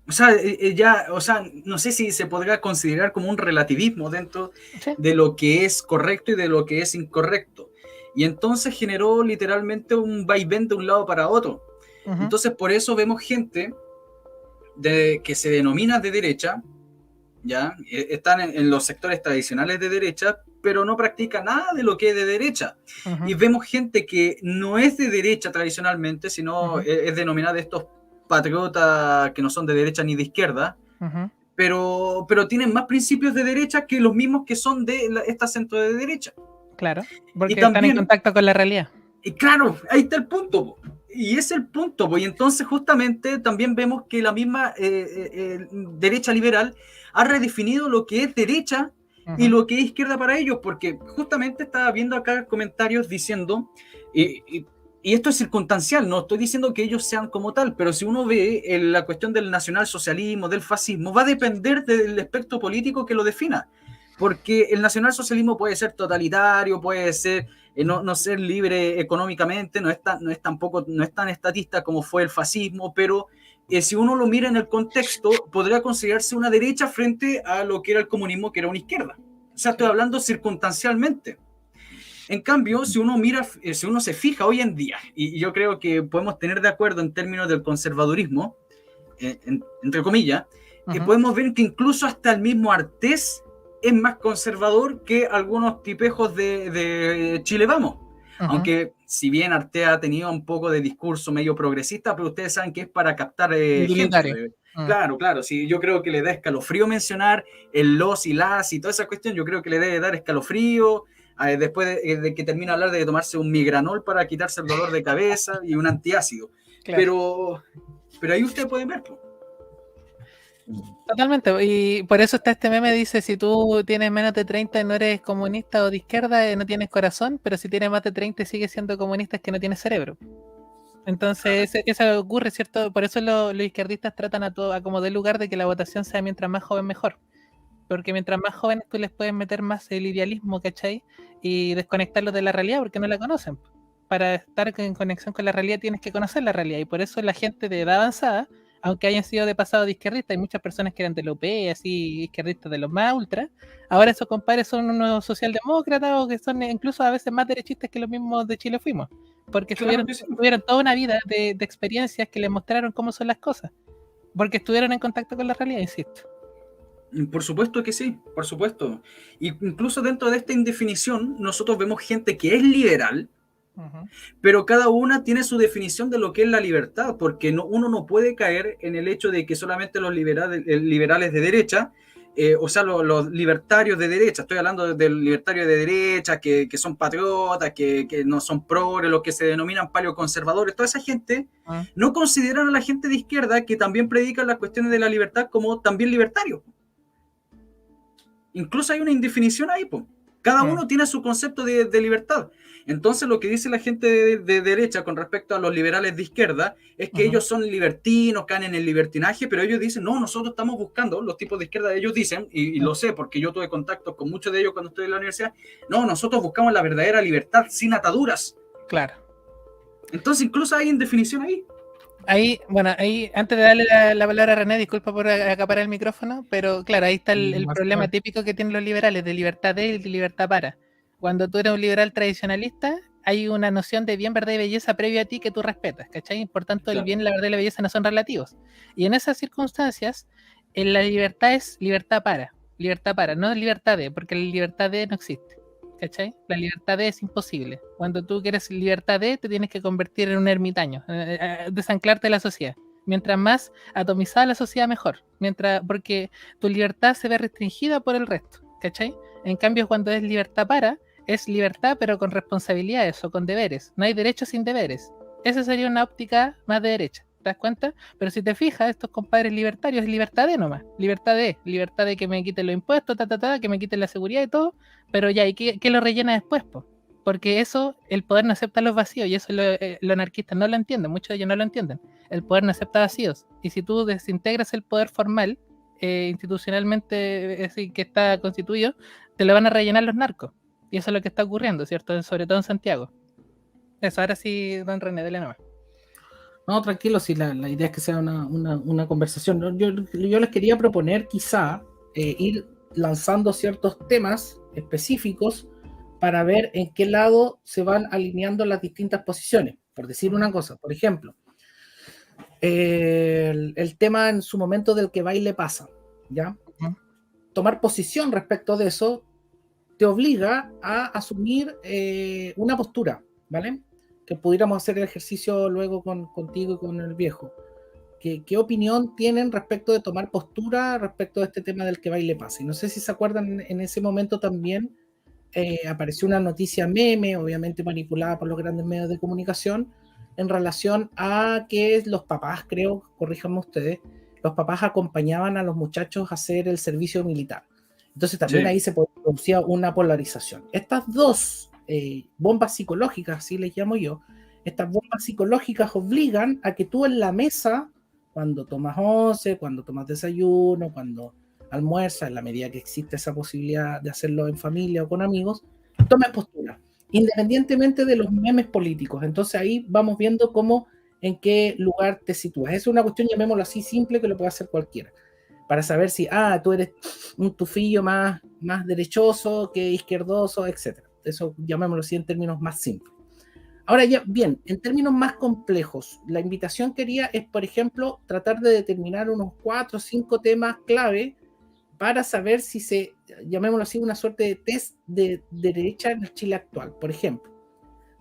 O sea, no sé si se podrá considerar como un relativismo dentro de lo que es correcto y de lo que es incorrecto. Y entonces generó literalmente un vaivén de un lado para otro. Entonces, por eso vemos gente que se denomina de derecha, ¿ya? Están en los sectores tradicionales de derecha, pero no practica nada de lo que es de derecha. Y vemos gente que no es de derecha tradicionalmente, sino es denominada de estos patriotas que no son de derecha ni de izquierda, pero tienen más principios de derecha que los mismos que son de esta centro de derecha. Claro, porque están en contacto con la realidad. Y claro, ahí está el punto. Y es el punto. Y entonces justamente también vemos que la misma derecha liberal ha redefinido lo que es derecha y lo que es izquierda para ellos, porque justamente estaba viendo acá comentarios diciendo... Y esto es circunstancial, no estoy diciendo que ellos sean como tal, pero si uno ve la cuestión del nacionalsocialismo, del fascismo, va a depender del espectro político que lo defina. Porque el nacionalsocialismo puede ser totalitario, puede ser no ser libre económicamente, no es tan estatista como fue el fascismo, pero si uno lo mira en el contexto, podría considerarse una derecha frente a lo que era el comunismo, que era una izquierda. O sea, estoy hablando circunstancialmente. En cambio, si uno se fija hoy en día, y yo creo que podemos tener de acuerdo en términos del conservadurismo, entre comillas, podemos ver que incluso hasta el mismo Artés es más conservador que algunos tipejos de Chile Vamos. Aunque si bien Artés ha tenido un poco de discurso medio progresista, pero ustedes saben que es para captar gente. Claro, sí, yo creo que le da escalofrío mencionar el los y las y toda esa cuestión, yo creo que le debe dar escalofrío. Después de que termina de hablar de tomarse un migranol para quitarse el dolor de cabeza y un antiácido. Claro. Pero ahí ustedes pueden ver. Totalmente, y por eso está este meme, dice, si tú tienes menos de 30 y no eres comunista o de izquierda, no tienes corazón, pero si tienes más de 30 y sigues siendo comunista es que no tienes cerebro. Entonces, eso ocurre, ¿cierto? Por eso los izquierdistas tratan a todo, a como de lugar de que la votación sea mientras más joven mejor. Porque mientras más jóvenes tú les puedes meter más el idealismo, ¿cachai? Y desconectarlos de la realidad porque no la conocen. Para estar en conexión con la realidad tienes que conocer la realidad. Y por eso la gente de edad avanzada, aunque hayan sido de pasado de izquierdista, hay muchas personas que eran de la UP, así izquierdistas de los más ultra, ahora esos compadres son unos socialdemócratas o que son incluso a veces más derechistas que los mismos de Chile fuimos. Porque Claro que sí. tuvieron toda una vida de experiencias que les mostraron cómo son las cosas. Porque estuvieron en contacto con la realidad, insisto. Por supuesto que sí, por supuesto. Y incluso dentro de esta indefinición, nosotros vemos gente que es liberal, Uh-huh. pero cada una tiene su definición de lo que es la libertad, porque uno no puede caer en el hecho de que solamente los liberales de derecha, o sea, los libertarios de derecha, estoy hablando del libertario de derecha, que son patriotas, que no son progres, los que se denominan paleoconservadores, toda esa gente Uh-huh. no consideran a la gente de izquierda que también predican las cuestiones de la libertad como también libertarios. Incluso hay una indefinición ahí, po. Cada uno tiene su concepto de libertad. Entonces lo que dice la gente de derecha con respecto a los liberales de izquierda es que ellos son libertinos, caen en el libertinaje, pero ellos dicen, no, nosotros estamos buscando, los tipos de izquierda, ellos dicen, y lo sé porque yo tuve contacto con muchos de ellos cuando estuve en la universidad, no, nosotros buscamos la verdadera libertad sin ataduras. Claro. Entonces incluso hay indefinición ahí. Ahí, bueno, ahí, antes de darle la palabra a René, disculpa por acaparar el micrófono, pero claro, ahí está el problema típico que tienen los liberales, de libertad de y de libertad para. Cuando tú eres un liberal tradicionalista, hay una noción de bien, verdad y belleza previa a ti que tú respetas, ¿cachai? Por tanto, el bien, la verdad y la belleza no son relativos. Y en esas circunstancias, la libertad es libertad para, no libertad de, porque la libertad de no existe. ¿Cachai? La libertad de es imposible. Cuando tú quieres libertad de, te tienes que convertir en un ermitaño, desanclarte de la sociedad. Mientras más atomizada la sociedad, mejor. Porque tu libertad se ve restringida por el resto. ¿Cachai? En cambio, cuando es libertad para, es libertad pero con responsabilidades o con deberes. No hay derechos sin deberes. Esa sería una óptica más de derecha. ¿Te das cuenta? Pero si te fijas, estos compadres libertarios es libertad de nomás. Libertad de que me quiten los impuestos, que me quiten la seguridad y todo. Pero ya, ¿y qué lo rellena después, po? Porque eso, el poder no acepta los vacíos, y eso los anarquistas no lo entienden, muchos de ellos no lo entienden. El poder no acepta vacíos, y si tú desintegras el poder formal, institucionalmente, así que está constituido, te lo van a rellenar los narcos. Y eso es lo que está ocurriendo, ¿cierto? Sobre todo en Santiago. Eso, ahora sí, don René, dele nomás. No, tranquilo, si la idea es que sea una conversación. Yo les quería proponer quizá ir lanzando ciertos temas específicos para ver en qué lado se van alineando las distintas posiciones. Por decir una cosa, por ejemplo, el tema en su momento del que baile pasa, ¿ya? Tomar posición respecto de eso te obliga a asumir una postura, ¿vale? Que pudiéramos hacer el ejercicio luego contigo y con el viejo. ¿Qué opinión tienen respecto de tomar postura respecto de este tema del que baile pasa? Y no sé si se acuerdan, en ese momento también apareció una noticia meme, obviamente manipulada por los grandes medios de comunicación, en relación a que los papás, creo, corríjanme ustedes, los papás acompañaban a los muchachos a hacer el servicio militar. Entonces también ahí se producía una polarización. Estas dos bombas psicológicas, así les llamo yo, estas bombas psicológicas obligan a que tú en la mesa, cuando tomas once, cuando tomas desayuno, cuando almuerzas, en la medida que existe esa posibilidad de hacerlo en familia o con amigos, tomes postura, independientemente de los memes políticos. Entonces ahí vamos viendo en qué lugar te sitúas. Es una cuestión, llamémoslo así, simple, que lo puede hacer cualquiera, para saber si, tú eres un tufillo más derechoso que izquierdoso, etc. Eso llamémoslo así en términos más simples. Ahora ya, bien, en términos más complejos, la invitación es, por ejemplo, tratar de determinar unos 4 o 5 temas clave para saber si llamémoslo así, una suerte de test de derecha en el Chile actual. Por ejemplo,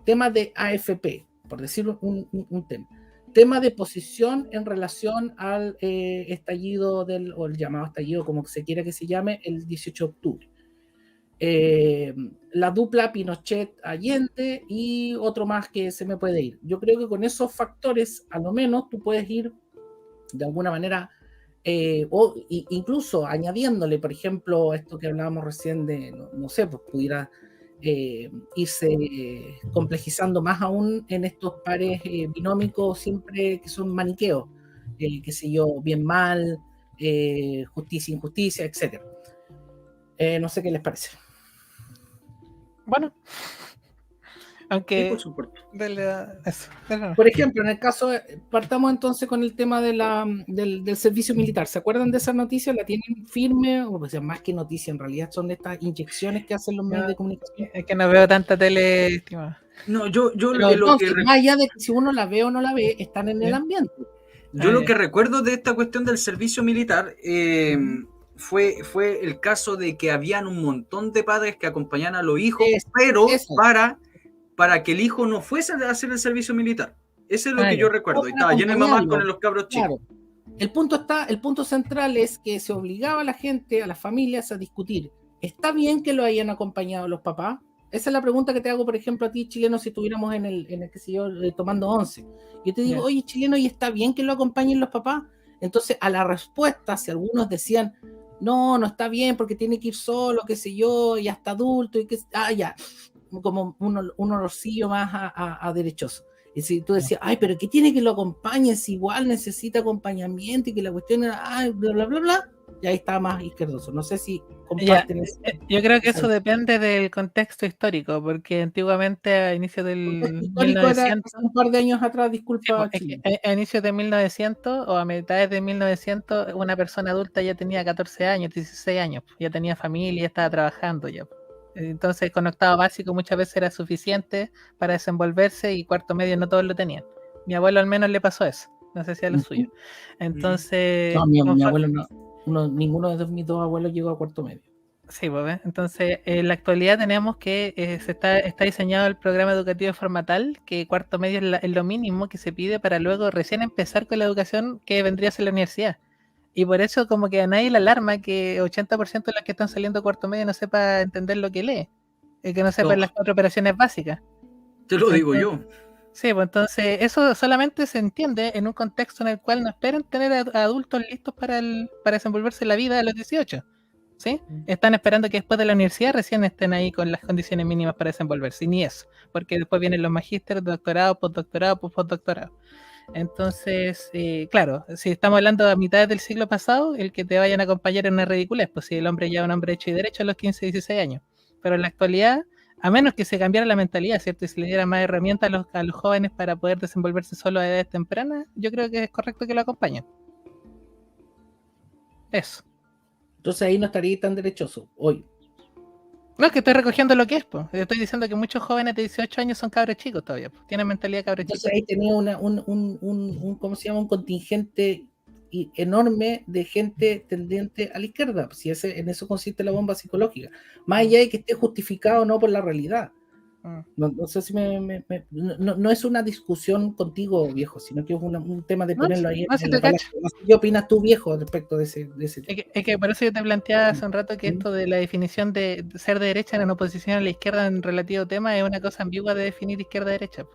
tema de AFP, por decir un tema. Tema de posición en relación al estallido o el llamado estallido, como se quiera que se llame, el 18 de octubre. La dupla Pinochet-Allende y otro más que se me puede ir. Yo creo que con esos factores, a lo menos, tú puedes ir de alguna manera incluso añadiéndole, por ejemplo, esto que hablábamos recién de, no sé, pues pudiera irse complejizando más aún en estos pares binómicos siempre que son maniqueos, qué sé yo, bien mal, justicia, injusticia, etc. No sé qué les parece. Bueno, Sí, aunque por supuesto. eso. Por ejemplo, en el caso, partamos entonces con el tema del servicio militar. ¿Se acuerdan de esa noticia? ¿La tienen firme? O sea, más que noticia, en realidad son estas inyecciones que hacen los medios de comunicación. Es que no veo tanta tele, estimado. No, yo Pero lo que entonces, más allá de que si uno la ve o no la ve, están en el ambiente. Yo lo que recuerdo de esta cuestión del servicio militar fue el caso de que habían un montón de padres que acompañaban a los hijos, pero para que el hijo no fuese a hacer el servicio militar. Eso es lo que yo recuerdo. Y estaba lleno de mamás con los cabros chicos. Claro. El punto central es que se obligaba a la gente, a las familias, a discutir. ¿Está bien que lo hayan acompañado los papás? Esa es la pregunta que te hago, por ejemplo, a ti, chileno, si estuviéramos en el qué sé yo, tomando 11. Yo te digo, oye, chileno, ¿y está bien que lo acompañen los papás? Entonces, a la respuesta, si algunos decían, no está bien porque tiene que ir solo, qué sé yo, y hasta adulto, y que ya, como un olorcillo más a derechoso. Y si tú decías, ay, pero ¿qué tiene que lo acompañe? Si igual necesita acompañamiento y que la cuestión era, ay, bla, bla, bla, bla. Y ahí está más izquierdoso. No sé si comparten eso. Yo creo que eso depende del contexto histórico, porque antiguamente a inicios del 1900... Era un par de años atrás, disculpa. Sí, a inicios de 1900 o a mitades de 1900, una persona adulta ya tenía 14 años, 16 años, ya tenía familia, ya estaba trabajando ya. Entonces, con octavo básico muchas veces era suficiente para desenvolverse y cuarto medio no todos lo tenían. Mi abuelo al menos le pasó eso, no sé si a lo suyo. Entonces... No, mi abuelo no. Ninguno de mis dos abuelos llegó a cuarto medio. Sí, pues, entonces en la actualidad tenemos que está diseñado el programa educativo de forma tal que cuarto medio es lo mínimo que se pide para luego recién empezar con la educación que vendría a ser la universidad. Y por eso como que a nadie le alarma que 80% de los que están saliendo cuarto medio no sepa entender lo que lee, que no sepa las 4 operaciones básicas. Te lo digo yo. Sí, pues entonces eso solamente se entiende en un contexto en el cual no esperan tener a adultos listos para desenvolverse en la vida a los 18. ¿Sí? Están esperando que después de la universidad recién estén ahí con las condiciones mínimas para desenvolverse, y ni eso, porque después vienen los magísteres, doctorado, postdoctorado. Entonces, claro, si estamos hablando a mitad del siglo pasado, el que te vayan a acompañar en una ridiculez, pues si el hombre ya es un hombre hecho y derecho a los 15, 16 años. Pero en la actualidad, a menos que se cambiara la mentalidad, ¿cierto? Y se le diera más herramientas a los jóvenes para poder desenvolverse solo a edades tempranas, yo creo que es correcto que lo acompañen. Eso. Entonces ahí no estaría tan derechoso hoy. No, es que estoy recogiendo lo que es, pues. Estoy diciendo que muchos jóvenes de 18 años son cabros chicos todavía, pues. Tienen mentalidad de cabros chicos. Entonces ahí tenía ¿cómo se llama? Un contingente enorme de gente tendiente a la izquierda. Si en eso consiste la bomba psicológica. Más allá de que esté justificado o no por la realidad. No sé si no es una discusión contigo, viejo, sino que es un tema de ponerlo ahí en la palabra. ¿Qué opinas tú, viejo, respecto de ese tema? Es que por eso yo te planteaba hace un rato que esto de la definición de ser de derecha en oposición a la izquierda en relativo tema es una cosa ambigua de definir izquierda-derecha.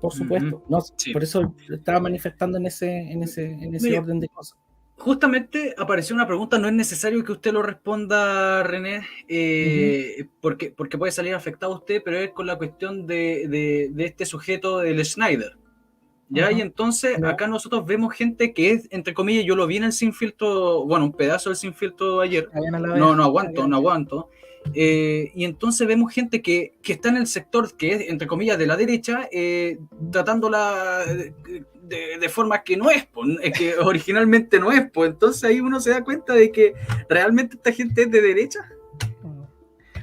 Por supuesto, sí. Por eso estaba manifestando en ese orden de cosas. Justamente apareció una pregunta, no es necesario que usted lo responda, René, porque puede salir afectado usted, pero es con la cuestión de este sujeto, el Schneider. ¿Ya? Y entonces acá nosotros vemos gente que es, entre comillas, yo lo vi en el Sin Filtro, bueno, un pedazo del Sin Filtro ayer, no aguanto. Y entonces vemos gente que está en el sector que es, entre comillas, de la derecha, tratándola de forma que no es, que originalmente no es, entonces ahí uno se da cuenta de que realmente esta gente es de derecha,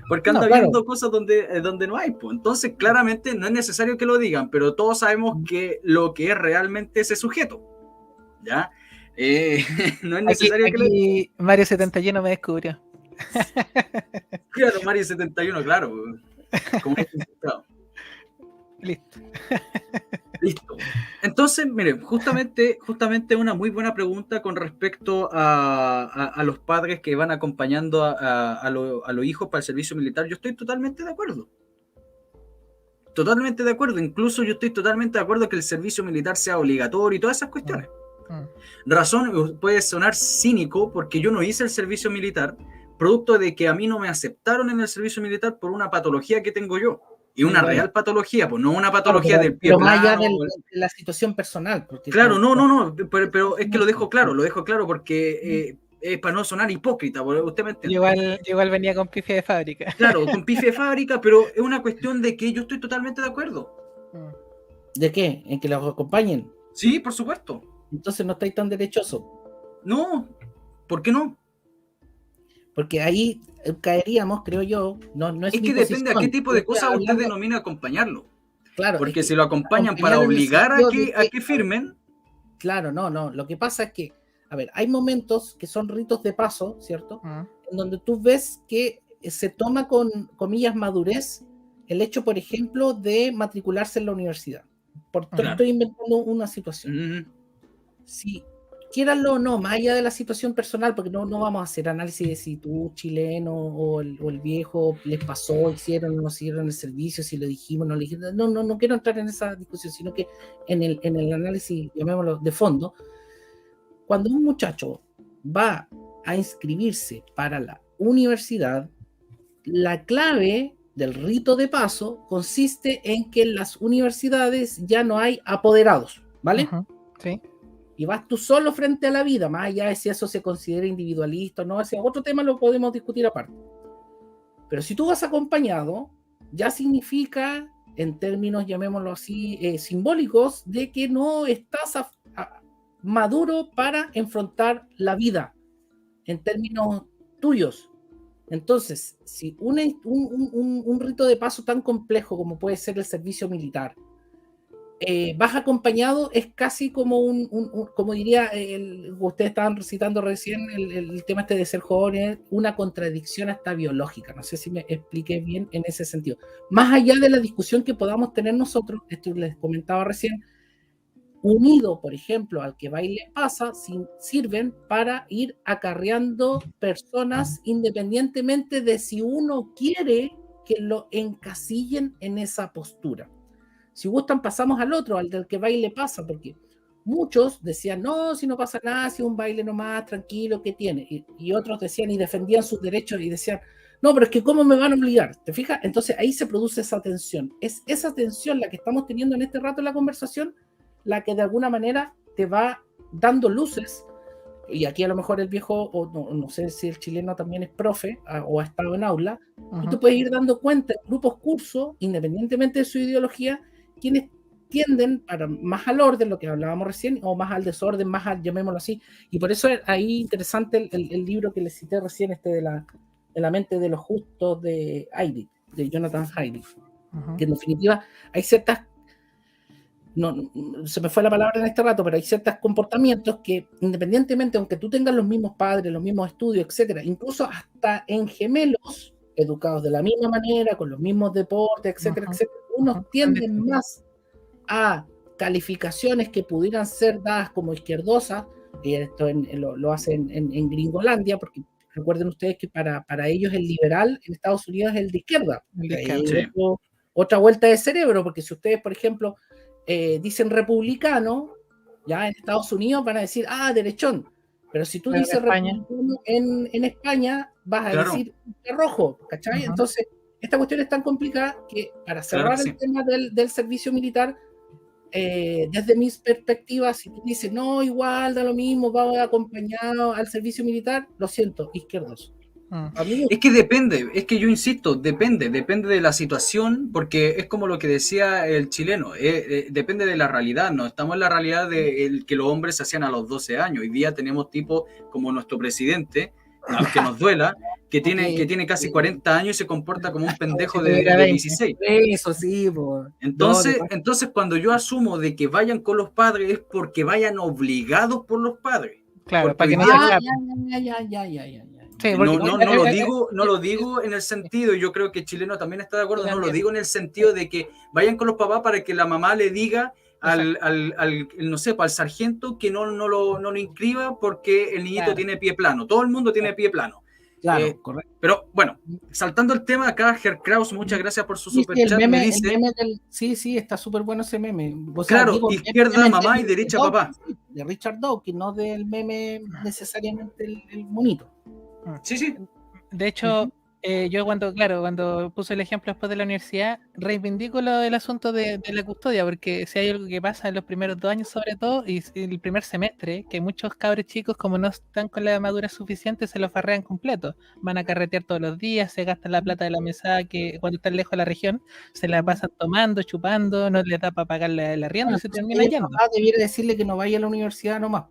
porque anda viendo cosas donde no hay, entonces claramente no es necesario que lo digan, pero todos sabemos que lo que es realmente ese sujeto, ¿ya? No es necesario que lo digan. Mario 71 me descubrió. Claro, Mario 71, claro, como Listo. Entonces, miren, justamente una muy buena pregunta con respecto a los padres que van acompañando a los hijos para el servicio militar. Yo estoy totalmente de acuerdo. Incluso yo estoy totalmente de acuerdo que el servicio militar sea obligatorio y todas esas cuestiones. Razón puede sonar cínico porque yo no hice el servicio militar, producto de que a mí no me aceptaron en el servicio militar por una patología que tengo yo. Y una real patología, pues no una patología del pie pero más allá plano. de la situación personal. Porque Claro, no, pero es que lo dejo claro porque es para no sonar hipócrita, porque usted me entiende. Igual venía con pifia de fábrica. Claro, con pifia de fábrica, pero es una cuestión de que yo estoy totalmente de acuerdo. ¿De qué? ¿En que los acompañen? Sí, por supuesto. Entonces no estáis tan derechoso. No, ¿por qué no? Porque ahí caeríamos, creo yo, no es que depende a qué tipo de cosas usted denomina acompañarlo. Claro, porque si lo acompañan para obligar a que firmen. Claro, no. Lo que pasa es que, a ver, hay momentos que son ritos de paso, ¿cierto? En donde tú ves que se toma con comillas madurez el hecho, por ejemplo, de matricularse en la universidad. Estoy inventando una situación. Si quieranlo o no, más allá de la situación personal, porque no vamos a hacer análisis de si tú, chileno o el viejo, les pasó, hicieron o no hicieron el servicio, si lo dijimos o no lo dijimos. No quiero entrar en esa discusión, sino que en el análisis, llamémoslo, de fondo, cuando un muchacho va a inscribirse para la universidad, la clave del rito de paso consiste en que en las universidades ya no hay apoderados, ¿vale? Sí. Y vas tú solo frente a la vida, más allá de si eso se considera individualista o no, ese otro tema lo podemos discutir aparte. Pero si tú vas acompañado, ya significa, en términos, llamémoslo así, simbólicos, de que no estás maduro para enfrentar la vida, en términos tuyos. Entonces, si un rito de paso tan complejo como puede ser el servicio militar, vas acompañado, es casi como como diría, ustedes estaban recitando recién el tema de ser jóvenes, una contradicción hasta biológica. No sé si me expliqué bien en ese sentido. Más allá de la discusión que podamos tener nosotros, esto les comentaba recién, unido, por ejemplo, al que baile pasa, sirven para ir acarreando personas independientemente de si uno quiere que lo encasillen en esa postura. Si gustan, pasamos al otro, al del que baile pasa, porque muchos decían, no, si no pasa nada, si un baile nomás, tranquilo, ¿qué tiene? Y otros decían y defendían sus derechos y decían, no, pero es que ¿cómo me van a obligar? ¿Te fijas? Entonces ahí se produce esa tensión. Es esa tensión la que estamos teniendo en este rato en la conversación, la que de alguna manera te va dando luces, y aquí a lo mejor el viejo, o no sé si el chileno también es profe o ha estado en aula, tú te puedes ir dando cuenta en grupos cursos, independientemente de su ideología, quienes tienden para más al orden, lo que hablábamos recién, o más al desorden, más al, llamémoslo así, y por eso es ahí interesante el libro que les cité recién, de la mente de los justos de Heidegger, de Jonathan Heidegger, que en definitiva hay ciertas, no se me fue la palabra en este rato, pero hay ciertos comportamientos que independientemente, aunque tú tengas los mismos padres, los mismos estudios, etcétera, incluso hasta en gemelos, educados de la misma manera, con los mismos deportes, etcétera, etcétera, unos tienden más a calificaciones que pudieran ser dadas como izquierdosas, y esto lo hacen en Gringolandia, porque recuerden ustedes que para ellos el liberal en Estados Unidos es el de izquierda. Otra vuelta de cerebro, porque si ustedes, por ejemplo, dicen republicano, ya en Estados Unidos van a decir, derechón. Pero si tú dices republicano en España, vas a decir rojo, ¿cachai? Entonces, esta cuestión es tan complicada que para cerrar el tema del servicio militar, desde mis perspectivas, si tú dices, no, igual, da lo mismo, va acompañado al servicio militar, lo siento, izquierdos. Es que depende, es que yo insisto, depende de la situación, porque es como lo que decía el chileno, depende de la realidad, no estamos en la realidad de que los hombres se hacían a los 12 años, hoy día tenemos tipos como nuestro presidente, aunque nos duela, que tiene casi 40 años y se comporta como un pendejo de 16. Eso sí, por... Entonces cuando yo asumo de que vayan con los padres es porque vayan obligados por los padres. Claro, para que no Sí, no lo digo en el sentido, yo creo que el chileno también está de acuerdo, no lo digo en el sentido de que vayan con los papás para que la mamá le diga al no sé, al sargento que no lo inscriba porque el niñito tiene pie plano, todo el mundo tiene pie plano. Claro, correcto. Pero bueno, saltando el tema acá, Herr Kraus, muchas gracias por su Sí, sí, superchat. Me dice, sí, está súper bueno ese meme. O sea, claro, digo, izquierda meme mamá y de derecha Dawkins, papá. sí, de Richard Dawkins, no del meme necesariamente el monito. Sí, sí. De hecho, yo cuando puse el ejemplo después de la universidad, reivindico lo del asunto de la custodia, porque si hay algo que pasa en los primeros 2 años sobre todo, y el primer semestre, que muchos cabros chicos, como no están con la madurez suficiente, se lo farrean completo. Van a carretear todos los días, se gastan la plata de la mesada, que cuando están lejos de la región, se la pasan tomando, chupando, no les da para pagar el arriendo y se termina yendo. Debiera decirle que no vaya a la universidad nomás.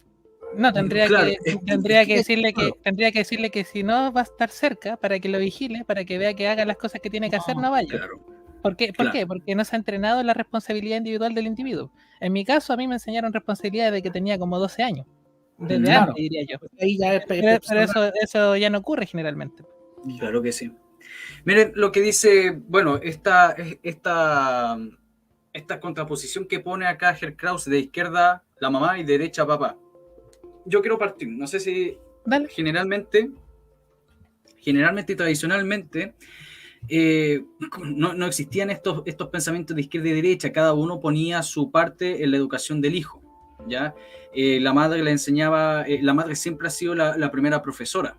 No, tendría Claro, que decirle que si no va a estar cerca para que lo vigile, para que vea que haga las cosas que tiene que hacer, no vaya. claro. ¿Por qué? Porque no se ha entrenado la responsabilidad individual del individuo. En mi caso, a mí me enseñaron responsabilidad desde que tenía como 12 años. Desde Claro. antes, diría yo. Ahí ya Pero eso ya no ocurre generalmente. Claro que sí. Miren lo que dice, bueno, esta contraposición que pone acá Herr Kraus, de izquierda la mamá y derecha papá. Yo quiero partir, no sé si Dale. generalmente y tradicionalmente no existían estos pensamientos de izquierda y derecha, cada uno ponía su parte en la educación del hijo, ¿ya? La madre le enseñaba, la madre siempre ha sido la primera profesora,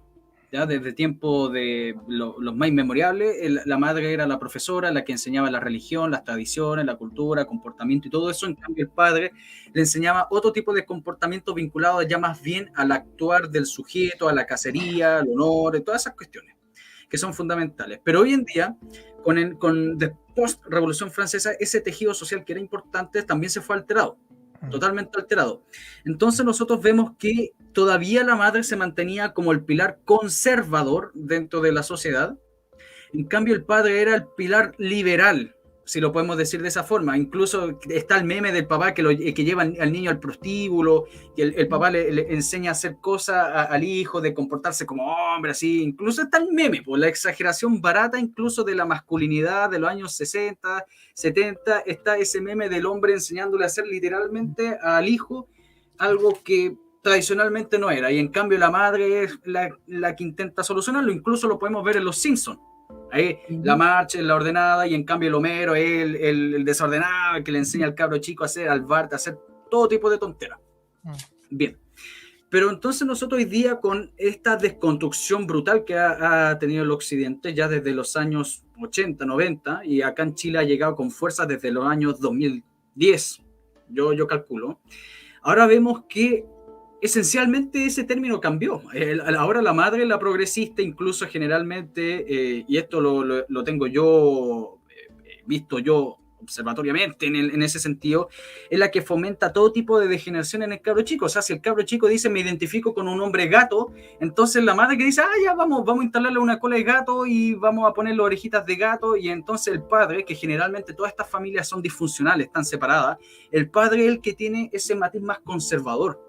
¿ya? Desde tiempos de los más inmemorables, la madre era la profesora, la que enseñaba la religión, las tradiciones, la cultura, comportamiento y todo eso. En cambio, el padre le enseñaba otro tipo de comportamiento vinculado ya más bien al actuar del sujeto, a la cacería, al honor, todas esas cuestiones que son fundamentales. Pero hoy en día, con post-revolución francesa, ese tejido social que era importante también se fue alterado, totalmente alterado. Entonces nosotros vemos que todavía la madre se mantenía como el pilar conservador dentro de la sociedad. En cambio, el padre era el pilar liberal, si lo podemos decir de esa forma. Incluso está el meme del papá que lleva al niño al prostíbulo, y el papá le enseña a hacer cosas al hijo, de comportarse como hombre, así. Incluso está el meme, por la exageración barata incluso de la masculinidad de los años 60, 70. Está ese meme del hombre enseñándole a hacer literalmente al hijo algo que tradicionalmente no era. Y en cambio la madre es la que intenta solucionarlo. Incluso lo podemos ver en Los Simpsons. Ahí la marcha es la ordenada, y en cambio el Homero es el desordenado, que le enseña al cabro chico a hacer, al Bart, a hacer todo tipo de tonteras. Bien. Pero entonces nosotros hoy día, con esta desconstrucción brutal que ha tenido el occidente ya desde los años 80, 90, y acá en Chile ha llegado con fuerza desde los años 2010, yo calculo, ahora vemos que esencialmente ese término cambió. Ahora la madre, la progresista, incluso generalmente, y esto lo tengo yo visto yo observatoriamente en ese sentido, es la que fomenta todo tipo de degeneración en el cabro chico. O sea, si el cabro chico dice me identifico con un hombre gato, entonces la madre que dice, ya vamos a instalarle una cola de gato y vamos a ponerle orejitas de gato, y entonces el padre, que generalmente todas estas familias son disfuncionales, están separadas, el padre es el que tiene ese matiz más conservador,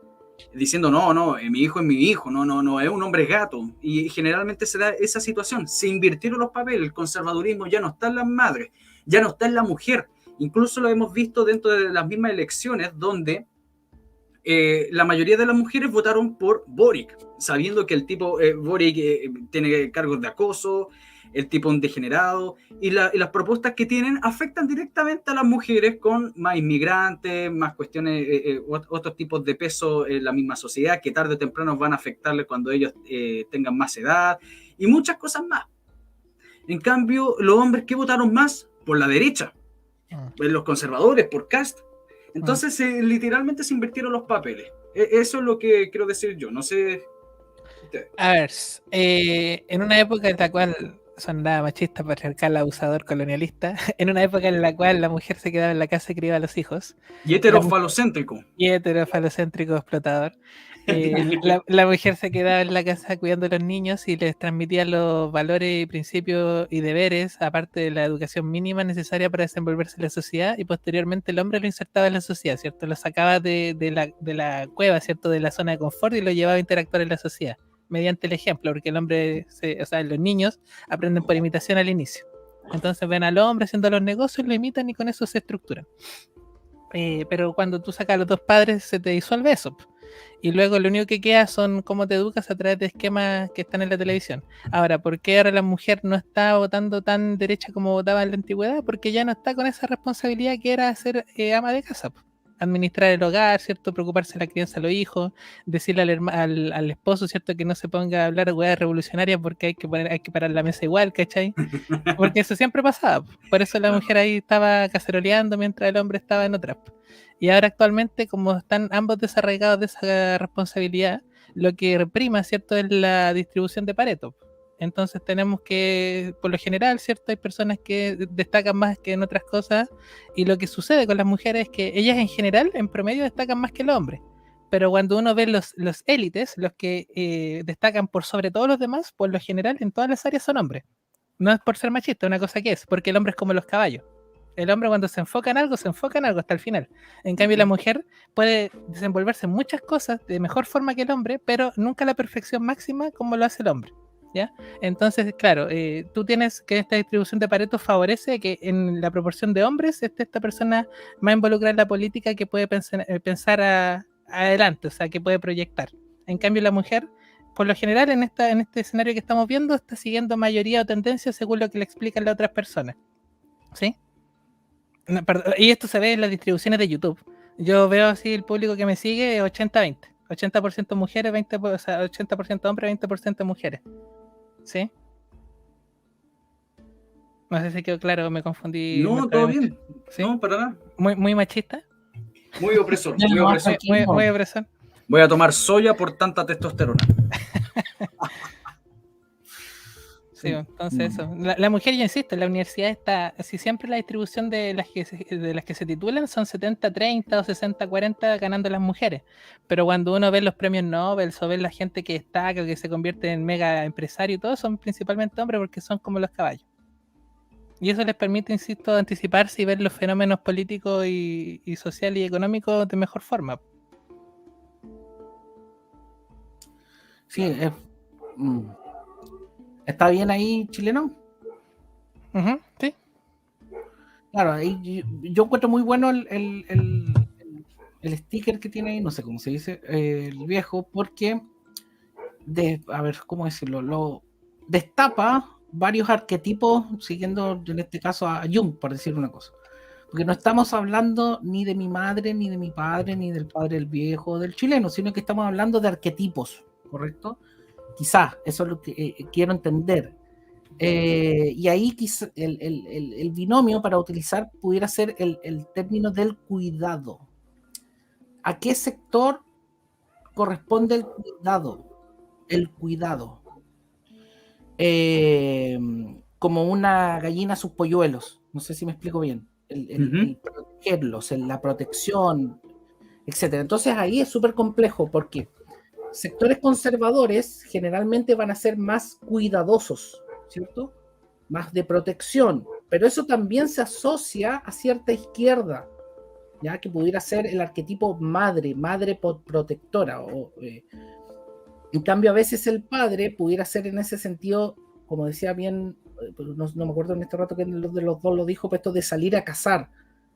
diciendo no, mi hijo es mi hijo, no, es un hombre gato. Y generalmente se da esa situación, se invirtieron los papeles, el conservadurismo ya no está en las madres, ya no está en la mujer. Incluso lo hemos visto dentro de las mismas elecciones, donde la mayoría de las mujeres votaron por Boric, sabiendo que el tipo Boric tiene cargos de acoso, el tipo un degenerado, y las propuestas que tienen afectan directamente a las mujeres, con más inmigrantes, más cuestiones, otros tipos de peso en la misma sociedad, que tarde o temprano van a afectarles cuando ellos tengan más edad, y muchas cosas más. En cambio, los hombres que votaron más por la derecha, los conservadores, por Kast. Entonces, literalmente se invirtieron los papeles. Eso es lo que quiero decir yo. No sé. A ver, en una época en la cual sonaba machista, patriarcal, abusador, colonialista, en una época en la cual la mujer se quedaba en la casa y criaba a los hijos. Y heterofalocéntrico. Y heterofalocéntrico explotador. La mujer se quedaba en la casa cuidando a los niños y les transmitía los valores, principios y deberes, aparte de la educación mínima necesaria para desenvolverse en la sociedad, y posteriormente el hombre lo insertaba en la sociedad, ¿cierto? Lo sacaba de la cueva, ¿cierto? De la zona de confort, y lo llevaba a interactuar en la sociedad, mediante el ejemplo, porque el hombre, los niños aprenden por imitación al inicio. Entonces ven al hombre haciendo los negocios, lo imitan y con eso se estructuran. Pero cuando tú sacas a los dos padres se te disuelve eso. y luego lo único que queda son cómo te educas a través de esquemas que están en la televisión. Ahora, ¿por qué ahora la mujer no está votando tan derecha como votaba en la antigüedad? Porque ya no está con esa responsabilidad que era ser ama de casa, po. Administrar el hogar, ¿cierto? Preocuparse de la crianza de los hijos, decirle al esposo, ¿cierto? Que no se ponga a hablar de hueá revolucionarias porque hay que parar la mesa igual, ¿cachai? Porque eso siempre pasaba, po. Por eso la mujer ahí estaba caceroleando mientras el hombre estaba en otras, po. Y ahora actualmente, como están ambos desarraigados de esa responsabilidad, lo que reprima, ¿cierto? Es la distribución de Pareto. Entonces tenemos que, por lo general, ¿cierto? Hay personas que destacan más que en otras cosas, y lo que sucede con las mujeres es que ellas en general, en promedio, destacan más que el hombre. Pero cuando uno ve los élites, los que destacan por sobre todos los demás, por lo general, en todas las áreas son hombres. No es por ser machista, una cosa que es, porque el hombre es como los caballos. El hombre cuando se enfoca en algo, se enfoca en algo hasta el final. En cambio, la mujer puede desenvolverse en muchas cosas de mejor forma que el hombre, pero nunca a la perfección máxima como lo hace el hombre. ¿Ya? Entonces, claro, tú tienes que esta distribución de Pareto favorece que en la proporción de hombres esté esta persona más involucrada en la política que puede pensar adelante, o sea, que puede proyectar. En cambio, la mujer, por lo general, en este escenario que estamos viendo, está siguiendo mayoría o tendencia según lo que le explican las otras personas. ¿Sí? No, y esto se ve en las distribuciones de YouTube. Yo veo así el público que me sigue 80-20. 80% mujeres, 20%, o sea, 80% hombres, 20% mujeres. ¿Sí? No sé si quedó claro, me confundí. No, todo bien. ¿Sí? No, para nada. Muy machista. Muy opresor, muy opresor. Muy opresor. Voy a tomar soya por tanta testosterona. Sí, entonces eso. La mujer, yo insisto, en la universidad está, si siempre la distribución de las que se titulan son 70-30 o 60-40 ganando las mujeres. Pero cuando uno ve los premios Nobel o ve la gente que destaca, que se convierte en mega empresario y todo, son principalmente hombres porque son como los caballos. Y eso les permite, insisto, anticiparse y ver los fenómenos políticos y sociales y económicos de mejor forma. Sí, ¿está bien ahí, chileno? Sí. Claro, ahí yo encuentro muy bueno el sticker que tiene ahí, no sé cómo se dice, el viejo, porque, a ver, ¿cómo decirlo? Lo destapa varios arquetipos, siguiendo en este caso a Jung, por decir una cosa. Porque no estamos hablando ni de mi madre, ni de mi padre, ni del padre del viejo, del chileno, sino que estamos hablando de arquetipos, ¿correcto? Quizás, eso es lo que quiero entender. Y ahí quizá el binomio para utilizar pudiera ser el término del cuidado. ¿A qué sector corresponde el cuidado? El cuidado. Como una gallina a sus polluelos. No sé si me explico bien. El protegerlos, la protección, etc. Entonces ahí es súper complejo porque sectores conservadores generalmente van a ser más cuidadosos, ¿cierto? Más de protección, pero eso también se asocia a cierta izquierda, ya que pudiera ser el arquetipo madre protectora, en cambio a veces el padre pudiera ser en ese sentido, como decía bien, no me acuerdo en este rato que de los dos lo dijo, pero esto de salir a cazar,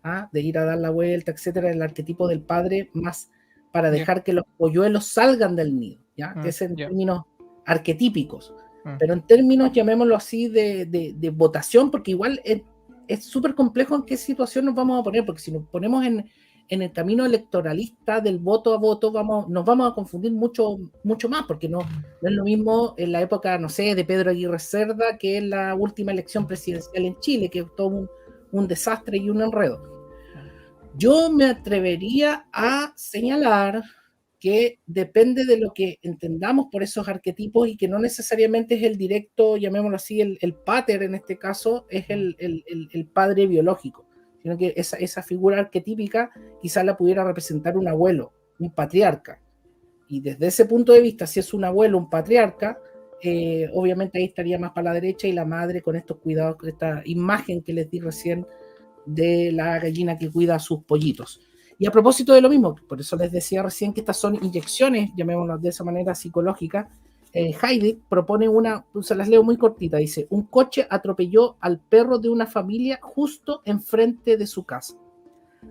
¿ah? De ir a dar la vuelta, etcétera, el arquetipo del padre más para dejar que los polluelos salgan del nido, ¿ya? Que es en términos arquetípicos, pero en términos, llamémoslo así, de votación, porque igual es súper complejo en qué situación nos vamos a poner, porque si nos ponemos en el camino electoralista del voto a voto, nos vamos a confundir mucho más, porque no es lo mismo en la época, no sé, de Pedro Aguirre Cerda, que en la última elección presidencial en Chile, que es todo un desastre y un enredo. Yo me atrevería a señalar que depende de lo que entendamos por esos arquetipos y que no necesariamente es el directo, llamémoslo así, el pater en este caso, es el padre biológico, sino que esa figura arquetípica quizás la pudiera representar un abuelo, un patriarca. Y desde ese punto de vista, si es un abuelo, un patriarca, obviamente ahí estaría más para la derecha y la madre con estos cuidados, con esta imagen que les di recién de la gallina que cuida a sus pollitos. Y a propósito de lo mismo, por eso les decía recién que estas son inyecciones, llamémoslas de esa manera psicológica. Heidi propone se las leo muy cortita, dice: un coche atropelló al perro de una familia justo enfrente de su casa.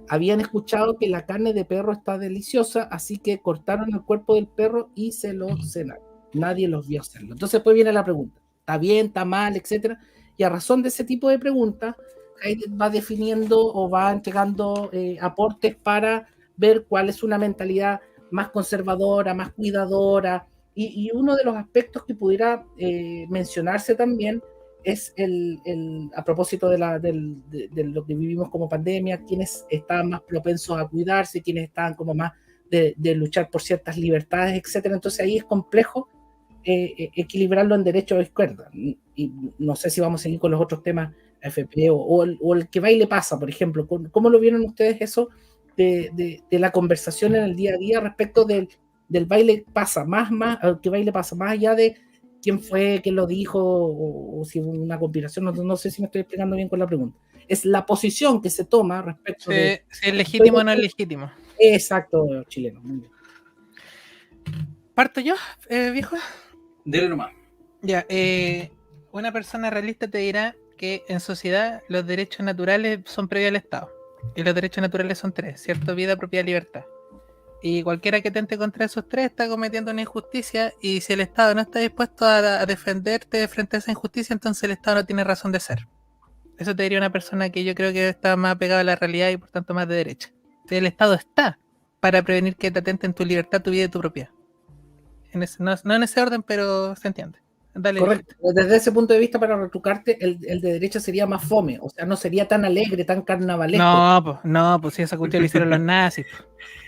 habían escuchado que la carne de perro está deliciosa, así que cortaron el cuerpo del perro y se lo cenaron. Nadie los vio hacerlo. Entonces después viene la pregunta, ¿está bien, está mal, etcétera? Y a razón de ese tipo de preguntas, Heidegger va definiendo o va entregando aportes para ver cuál es una mentalidad más conservadora, más cuidadora, y uno de los aspectos que pudiera mencionarse también es a propósito de lo que vivimos como pandemia, quienes estaban más propensos a cuidarse, quienes estaban como más de luchar por ciertas libertades, etcétera. Entonces ahí es complejo equilibrarlo en derecha o izquierda. Y no sé si vamos a seguir con los otros temas, AFP o el que va y le pasa, por ejemplo. ¿Cómo lo vieron ustedes eso de la conversación en el día a día respecto del baile pasa, más que baile pasa, más allá de quién fue, quién lo dijo, o si hubo una conspiración? No sé si me estoy explicando bien con la pregunta. Es la posición que se toma respecto de... Si es legítimo o no es legítimo. Exacto, chileno. Muy bien. ¿Parto yo, viejo? Dele nomás. Ya, una persona realista te dirá que en sociedad los derechos naturales son previos al Estado. Y los derechos naturales son 3, ¿cierto? Vida, propiedad, libertad. Y cualquiera que tente contra esos 3 está cometiendo una injusticia, y si el Estado no está dispuesto a defenderte frente a esa injusticia, entonces el Estado no tiene razón de ser. Eso te diría una persona que yo creo que está más pegada a la realidad y por tanto más de derecha. Entonces, el Estado está para prevenir que te atenten tu libertad, tu vida y tu propiedad. No en ese orden, pero se entiende. Dale. Correcto. Desde ese punto de vista, para retrucarte, el de derecha sería más fome, o sea, no sería tan alegre, tan carnavalesco. No, pues si esa cuestión lo hicieron los nazis.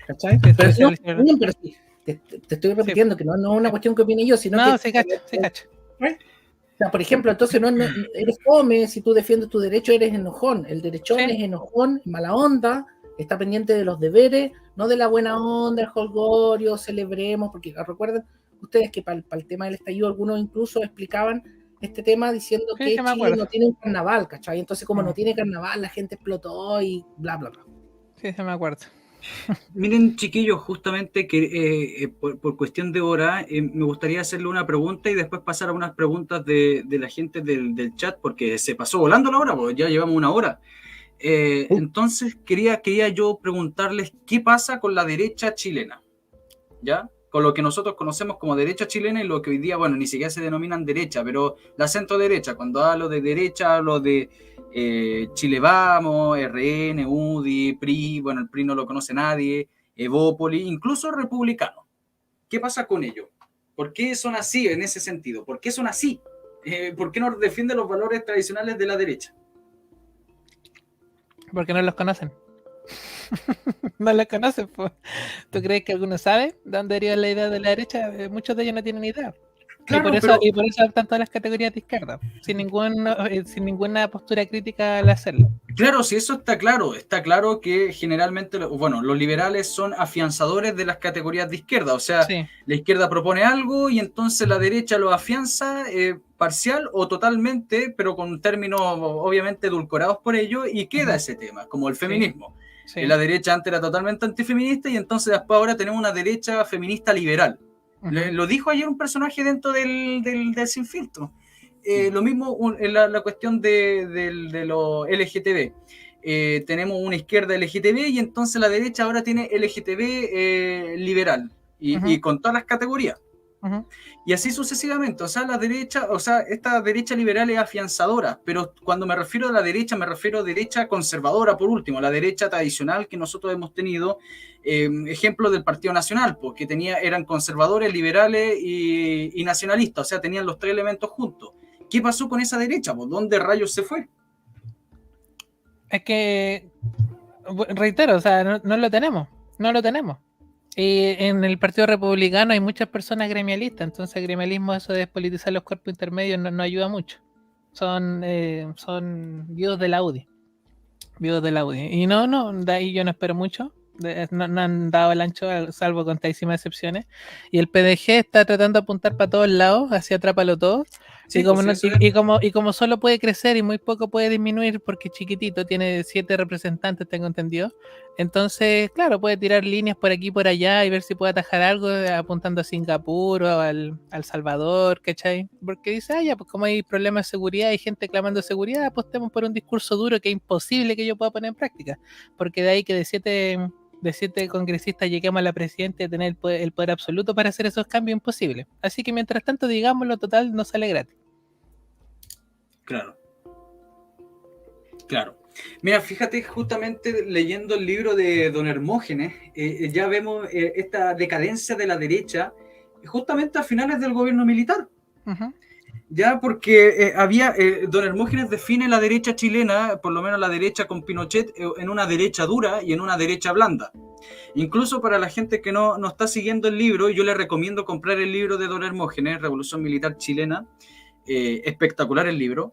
¿Cachai? Pero sí, te estoy repitiendo que no es una cuestión que opine yo, sino que... Se cacha. O sea, por ejemplo, entonces no eres fome, si tú defiendes tu derecho eres enojón. El derechón es enojón, mala onda, está pendiente de los deberes, no de la buena onda, el jolgorio, celebremos, porque recuerden ustedes que para el tema del estallido algunos incluso explicaban este tema diciendo que Chile no tiene un carnaval, ¿cachai? Entonces como no tiene carnaval, la gente explotó y bla, bla, bla. Sí, se me acuerdo. Miren, chiquillos, justamente que por cuestión de hora, me gustaría hacerle una pregunta y después pasar a unas preguntas de la gente del chat, porque se pasó volando la hora, porque ya llevamos una hora. Entonces quería yo preguntarles qué pasa con la derecha chilena, ¿ya? Con lo que nosotros conocemos como derecha chilena y lo que hoy día, bueno, ni siquiera se denominan derecha, pero la centro derecha. Cuando hablo de derecha, hablo de Chile Vamos, RN, UDI, PRI, bueno, el PRI no lo conoce nadie, Evópoli, incluso republicano. ¿Qué pasa con ellos? ¿Por qué son así en ese sentido? ¿Por qué son así? ¿Por qué no defienden los valores tradicionales de la derecha? Porque no los conocen. No los conocen, pues. ¿Tú crees que alguno sabe de dónde deriva la idea de la derecha? Muchos de ellos no tienen idea. Claro, y por eso optan todas las categorías de izquierda, sin ninguna postura crítica al hacerlo. Claro, sí, eso está claro. Está claro que generalmente, bueno, los liberales son afianzadores de las categorías de izquierda. O sea, la izquierda propone algo y entonces la derecha lo afianza parcial o totalmente, pero con términos obviamente edulcorados por ello, y queda ese tema, como el feminismo. Sí. La derecha antes era totalmente antifeminista y entonces después ahora tenemos una derecha feminista liberal. Lo dijo ayer un personaje dentro del Sin Filtro. Lo mismo en la cuestión de lo LGTB. Tenemos una izquierda LGTB y entonces la derecha ahora tiene LGTB liberal y con todas las categorías. Y así sucesivamente. O sea, esta derecha liberal es afianzadora, pero cuando me refiero a la derecha, me refiero a derecha conservadora, por último, la derecha tradicional que nosotros hemos tenido, ejemplo del Partido Nacional, porque eran conservadores, liberales y nacionalistas, o sea, tenían los 3 elementos juntos. ¿Qué pasó con esa derecha? ¿Por dónde rayos se fue? Es que, reitero, o sea, no lo tenemos. Y en el Partido Republicano hay muchas personas gremialistas, entonces el gremialismo, eso de despolitizar los cuerpos intermedios, no ayuda mucho. Son viudos de la UDI. Y de ahí yo no espero mucho. No han dado el ancho, salvo contadísimas excepciones. Y el PDG está tratando de apuntar para todos lados, hacia Atrápalo Todo. Sí, y, como pues no- eso y como solo puede crecer y muy poco puede disminuir porque es chiquitito, tiene 7 representantes, tengo entendido. Entonces, claro, puede tirar líneas por aquí y por allá y ver si puede atajar algo apuntando a Singapur o al Salvador, ¿cachai? Porque dice, ya, pues como hay problemas de seguridad, hay gente clamando seguridad, apostemos por un discurso duro que es imposible que yo pueda poner en práctica. Porque de ahí que de siete congresistas lleguemos a la presidenta y tener el poder absoluto para hacer esos cambios imposibles. Así que mientras tanto, digámoslo, total, no sale gratis. Claro, claro. Mira, fíjate, justamente leyendo el libro de Don Hermógenes, ya vemos esta decadencia de la derecha justamente a finales del gobierno militar. Ujú. Ya, porque Don Hermógenes define la derecha chilena, por lo menos la derecha con Pinochet, en una derecha dura y en una derecha blanda. Incluso para la gente que no está siguiendo el libro, yo le recomiendo comprar el libro de Don Hermógenes, Revolución Militar Chilena, espectacular el libro.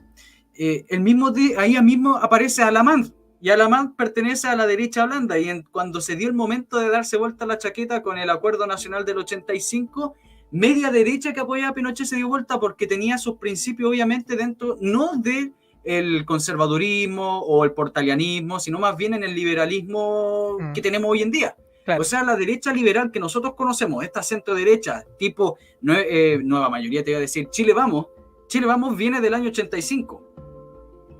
Ahí mismo aparece Alamán, y Alamán pertenece a la derecha blanda, y cuando se dio el momento de darse vuelta la chaqueta con el Acuerdo Nacional del 85, media derecha que apoyaba a Pinochet se dio vuelta porque tenía sus principios obviamente dentro, no de el conservadurismo o el portalianismo, sino más bien en el liberalismo que tenemos hoy en día. Claro. O sea, la derecha liberal que nosotros conocemos, esta centro derecha, tipo nueva mayoría, te iba a decir, Chile Vamos viene del año 85.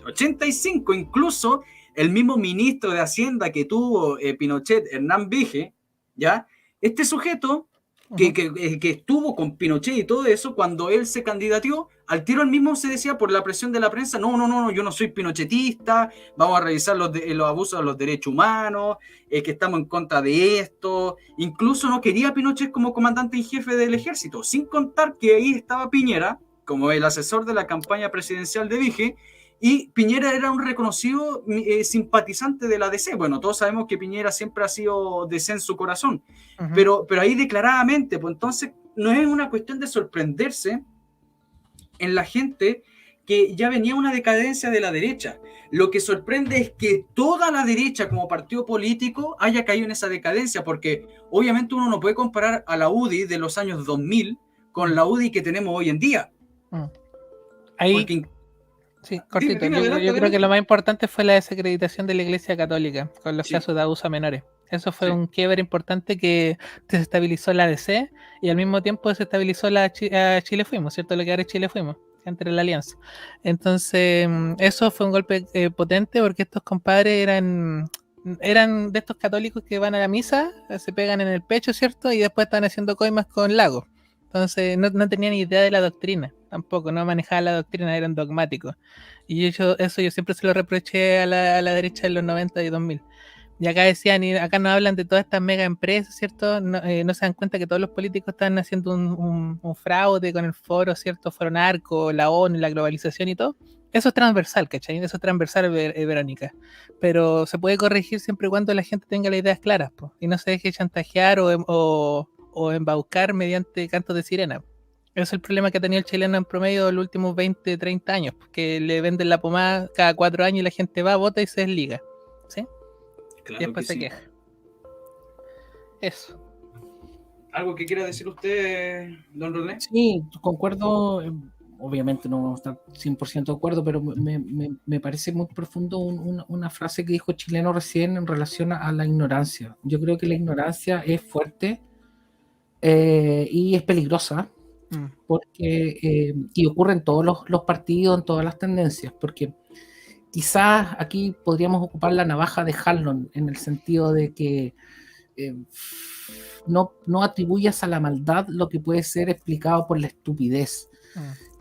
85, incluso el mismo ministro de Hacienda que tuvo Pinochet, Hernán Vige, ¿ya? Este sujeto que estuvo con Pinochet y todo eso, cuando él se candidateó, al tiro él mismo se decía por la presión de la prensa, no, yo no soy pinochetista, vamos a revisar los abusos de los derechos humanos, que estamos en contra de esto. Incluso no quería a Pinochet como comandante en jefe del ejército, sin contar que ahí estaba Piñera, como el asesor de la campaña presidencial de Vige, y Piñera era un reconocido simpatizante de la DC. Bueno, todos sabemos que Piñera siempre ha sido DC en su corazón, pero ahí declaradamente, pues entonces no es una cuestión de sorprenderse en la gente que ya venía una decadencia de la derecha. Lo que sorprende es que toda la derecha como partido político haya caído en esa decadencia, porque obviamente uno no puede comparar a la UDI de los años 2000 con la UDI que tenemos hoy en día. Ahí, Porque sí, cortito. dime, Yo adelante. creo que lo más importante fue la desacreditación de la Iglesia Católica con los Sí. casos de abuso a menores. Eso fue Sí. un quiebre importante que desestabilizó la DC y al mismo tiempo desestabilizó a Chile Fuimos, ¿cierto? Lo que ahora es Chile Fuimos, entre la alianza. Entonces, eso fue un golpe potente porque estos compadres eran de estos católicos que van a la misa, se pegan en el pecho, ¿cierto? Y después están haciendo coimas con Lagos. Entonces no tenían ni idea de la doctrina, tampoco, no manejaban la doctrina, eran dogmáticos. Y eso yo siempre se lo reproché a la derecha en los 90 y 2000. Y acá decían, y acá nos hablan de todas estas mega empresas, ¿cierto? No se dan cuenta que todos los políticos están haciendo un fraude con el foro, ¿cierto? Foro narco, la ONU, la globalización y todo. Eso es transversal, ¿cachai? Eso es transversal, Verónica. Pero se puede corregir siempre y cuando la gente tenga las ideas claras, po, y no se deje chantajear o embaucar mediante cantos de sirena. Ese es el problema que ha tenido el chileno en promedio en los últimos 20, 30 años, que le venden la pomada cada 4 años y la gente va, vota y se desliga. ¿Sí? Claro Y después que se sí. queja. Eso. ¿Algo que quiera decir usted, don René? Sí, concuerdo. Obviamente no vamos a estar 100% de acuerdo, pero me parece muy profundo una frase que dijo Chileno recién en relación a la ignorancia. Yo creo que la ignorancia es fuerte y es peligrosa, porque y ocurre en todos los partidos, en todas las tendencias, porque quizás aquí podríamos ocupar la navaja de Harlon en el sentido de que no atribuyas a la maldad lo que puede ser explicado por la estupidez.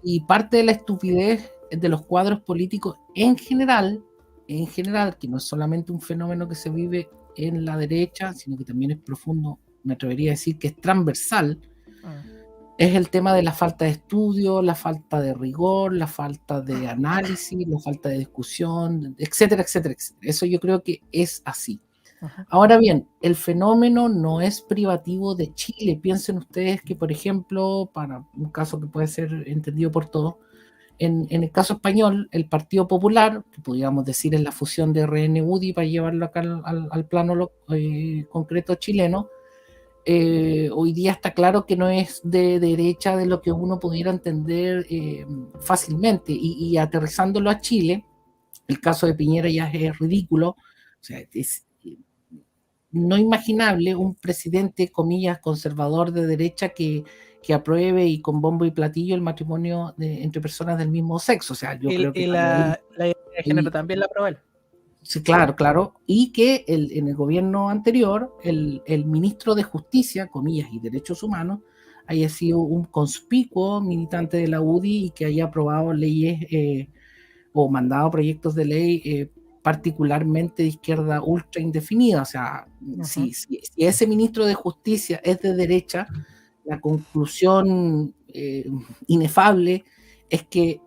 Y parte de la estupidez de los cuadros políticos en general, que no es solamente un fenómeno que se vive en la derecha, sino que también es profundo, me atrevería a decir que es transversal, es el tema de la falta de estudio, la falta de rigor, la falta de análisis, la falta de discusión, etcétera, etcétera, etcétera. Eso yo creo que es así. Ahora bien, el fenómeno no es privativo de Chile. Piensen ustedes que, por ejemplo, para un caso que puede ser entendido por todos, en el caso español, el Partido Popular, que podríamos decir es la fusión de RN-UDI para llevarlo acá al plano concreto chileno, hoy día está claro que no es de derecha de lo que uno pudiera entender fácilmente. Y aterrizándolo a Chile, el caso de Piñera ya es ridículo. O sea, es no imaginable un presidente, comillas, conservador de derecha que apruebe y con bombo y platillo el matrimonio entre personas del mismo sexo. O sea, yo creo que la idea de género también la aprobó él. Sí, claro, claro. Y que en el gobierno anterior, el ministro de Justicia, comillas, y Derechos Humanos, haya sido un conspicuo militante de la UDI y que haya aprobado leyes o mandado proyectos de ley particularmente de izquierda ultra indefinida. O sea, si ese ministro de Justicia es de derecha, la conclusión inefable es que,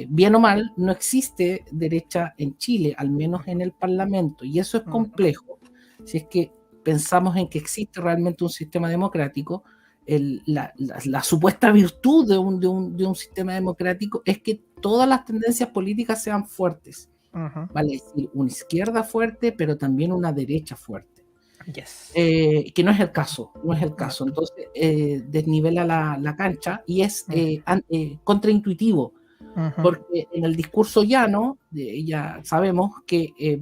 bien o mal, no existe derecha en Chile, al menos en el Parlamento, y eso es complejo. Si es que pensamos en que existe realmente un sistema democrático, la supuesta virtud de un sistema democrático es que todas las tendencias políticas sean fuertes. Vale decir, una izquierda fuerte, pero también una derecha fuerte. Yes. Que no es el caso, Entonces desnivela la cancha y es contraintuitivo, porque en el discurso llano ya sabemos que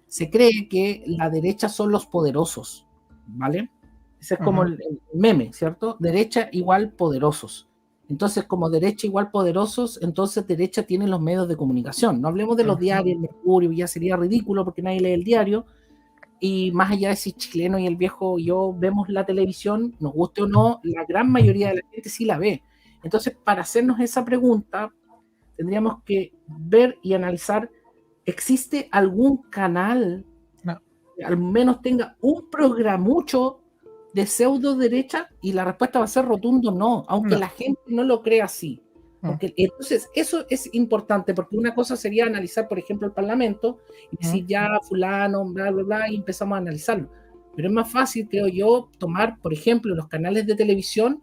se cree que la derecha son los poderosos, ¿vale? Ese es como el meme, ¿cierto? Derecha igual poderosos. Entonces, como derecha igual poderosos, entonces derecha tiene los medios de comunicación. No hablemos de los diarios, el Mercurio, ya sería ridículo porque nadie lee el diario. Y más allá de si chileno y el viejo yo vemos la televisión, nos guste o no, la gran mayoría de la gente sí la ve. Entonces, para hacernos esa pregunta, tendríamos que ver y analizar, ¿existe algún canal que al menos tenga un programucho de pseudo derecha? Y la respuesta va a ser rotundo no, aunque la gente no lo crea así. Porque, entonces, eso es importante, porque una cosa sería analizar, por ejemplo, el Parlamento y decir ya fulano, bla, bla, bla, y empezamos a analizarlo. Pero es más fácil, creo yo, tomar, por ejemplo, los canales de televisión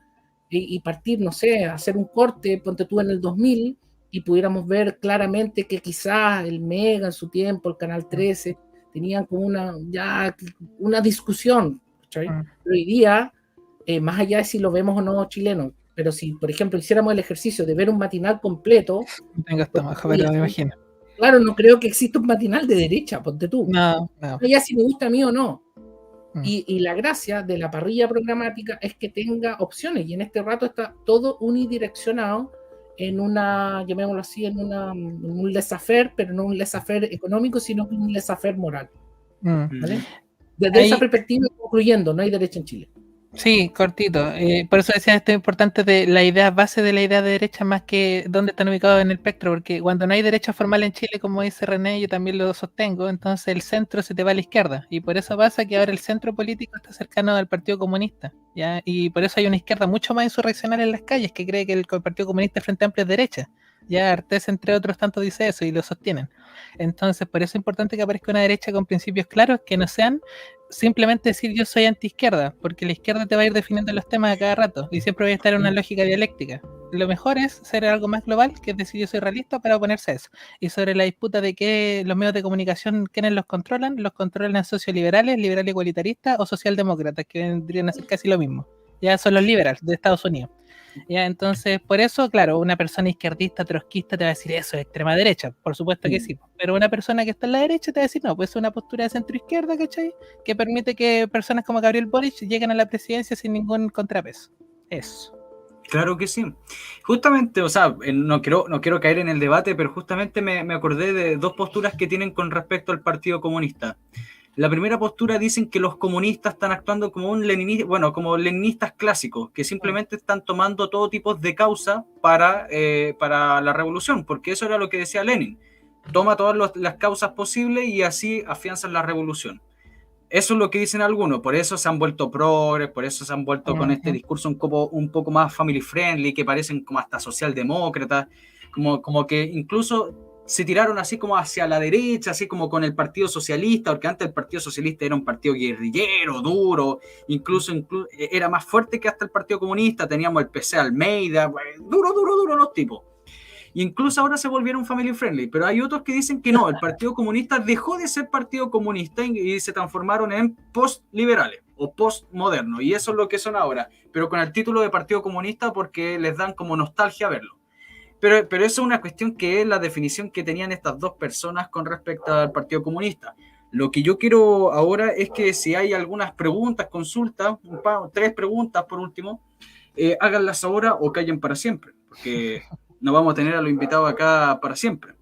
y partir, no sé, hacer un corte, ponte tú en el 2000, y pudiéramos ver claramente que quizás el Mega en su tiempo, el Canal 13, tenían como una discusión. Pero hoy día, más allá de si lo vemos o no chilenos, pero si, por ejemplo, hiciéramos el ejercicio de ver un matinal completo, tengo estómago, pero me imagino. Claro, no creo que exista un matinal de derecha, ponte tú. No. Ya si me gusta a mí o no. Y la gracia de la parrilla programática es que tenga opciones, y en este rato está todo unidireccionado en una, llamémoslo así, en un laissez-faire, pero no un laissez-faire económico, sino un laissez-faire moral. ¿Vale? Desde esa perspectiva, concluyendo, no hay derecha en Chile. Sí, cortito. Por eso decía esto importante de la idea base de la idea de derecha más que dónde están ubicados en el espectro, porque cuando no hay derecha formal en Chile, como dice René, yo también lo sostengo, entonces el centro se te va a la izquierda, y por eso pasa que ahora el centro político está cercano al Partido Comunista, ¿ya? Y por eso hay una izquierda mucho más insurreccional en las calles que cree que el Partido Comunista Frente Amplio es derecha. Ya Artés, entre otros tantos, dice eso y lo sostienen. Entonces, por eso es importante que aparezca una derecha con principios claros que no sean simplemente decir yo soy anti-izquierda, porque la izquierda te va a ir definiendo los temas a cada rato y siempre va a estar en una lógica dialéctica. Lo mejor es ser algo más global, que es decir yo soy realista para oponerse a eso. Y sobre la disputa de que los medios de comunicación, ¿quiénes los controlan socioliberales, liberales igualitaristas o socialdemócratas, que vendrían a ser casi lo mismo. Ya son los liberales de Estados Unidos. Ya, entonces, por eso, claro, una persona izquierdista, trotskista te va a decir eso es extrema derecha, por supuesto que sí, pero una persona que está en la derecha te va a decir no, pues es una postura de centro izquierda, ¿cachai? Que permite que personas como Gabriel Boric lleguen a la presidencia sin ningún contrapeso. Eso. Claro que sí. Justamente, o sea, no quiero caer en el debate, pero justamente me acordé de dos posturas que tienen con respecto al Partido Comunista. La primera postura dicen que los comunistas están actuando como como leninistas clásicos, que simplemente están tomando todo tipo de causa para la revolución, porque eso era lo que decía Lenin. Toma todas las causas posibles y así afianzan la revolución. Eso es lo que dicen algunos, por eso se han vuelto progres, por eso se han vuelto con este discurso un poco más family friendly, que parecen como hasta socialdemócratas, como que incluso se tiraron así como hacia la derecha, así como con el Partido Socialista, porque antes el Partido Socialista era un partido guerrillero, duro, incluso era más fuerte que hasta el Partido Comunista, teníamos el PC Almeida, duro los tipos. Y incluso ahora se volvieron family friendly, pero hay otros que dicen que no, el Partido Comunista dejó de ser Partido Comunista y se transformaron en post-liberales o postmoderno, y eso es lo que son ahora, pero con el título de Partido Comunista porque les dan como nostalgia verlo. Pero eso es una cuestión que es la definición que tenían estas dos personas con respecto al Partido Comunista. Lo que yo quiero ahora es que si hay algunas preguntas, consultas, 3 preguntas por último, háganlas ahora o callen para siempre, porque no vamos a tener a los invitados acá para siempre.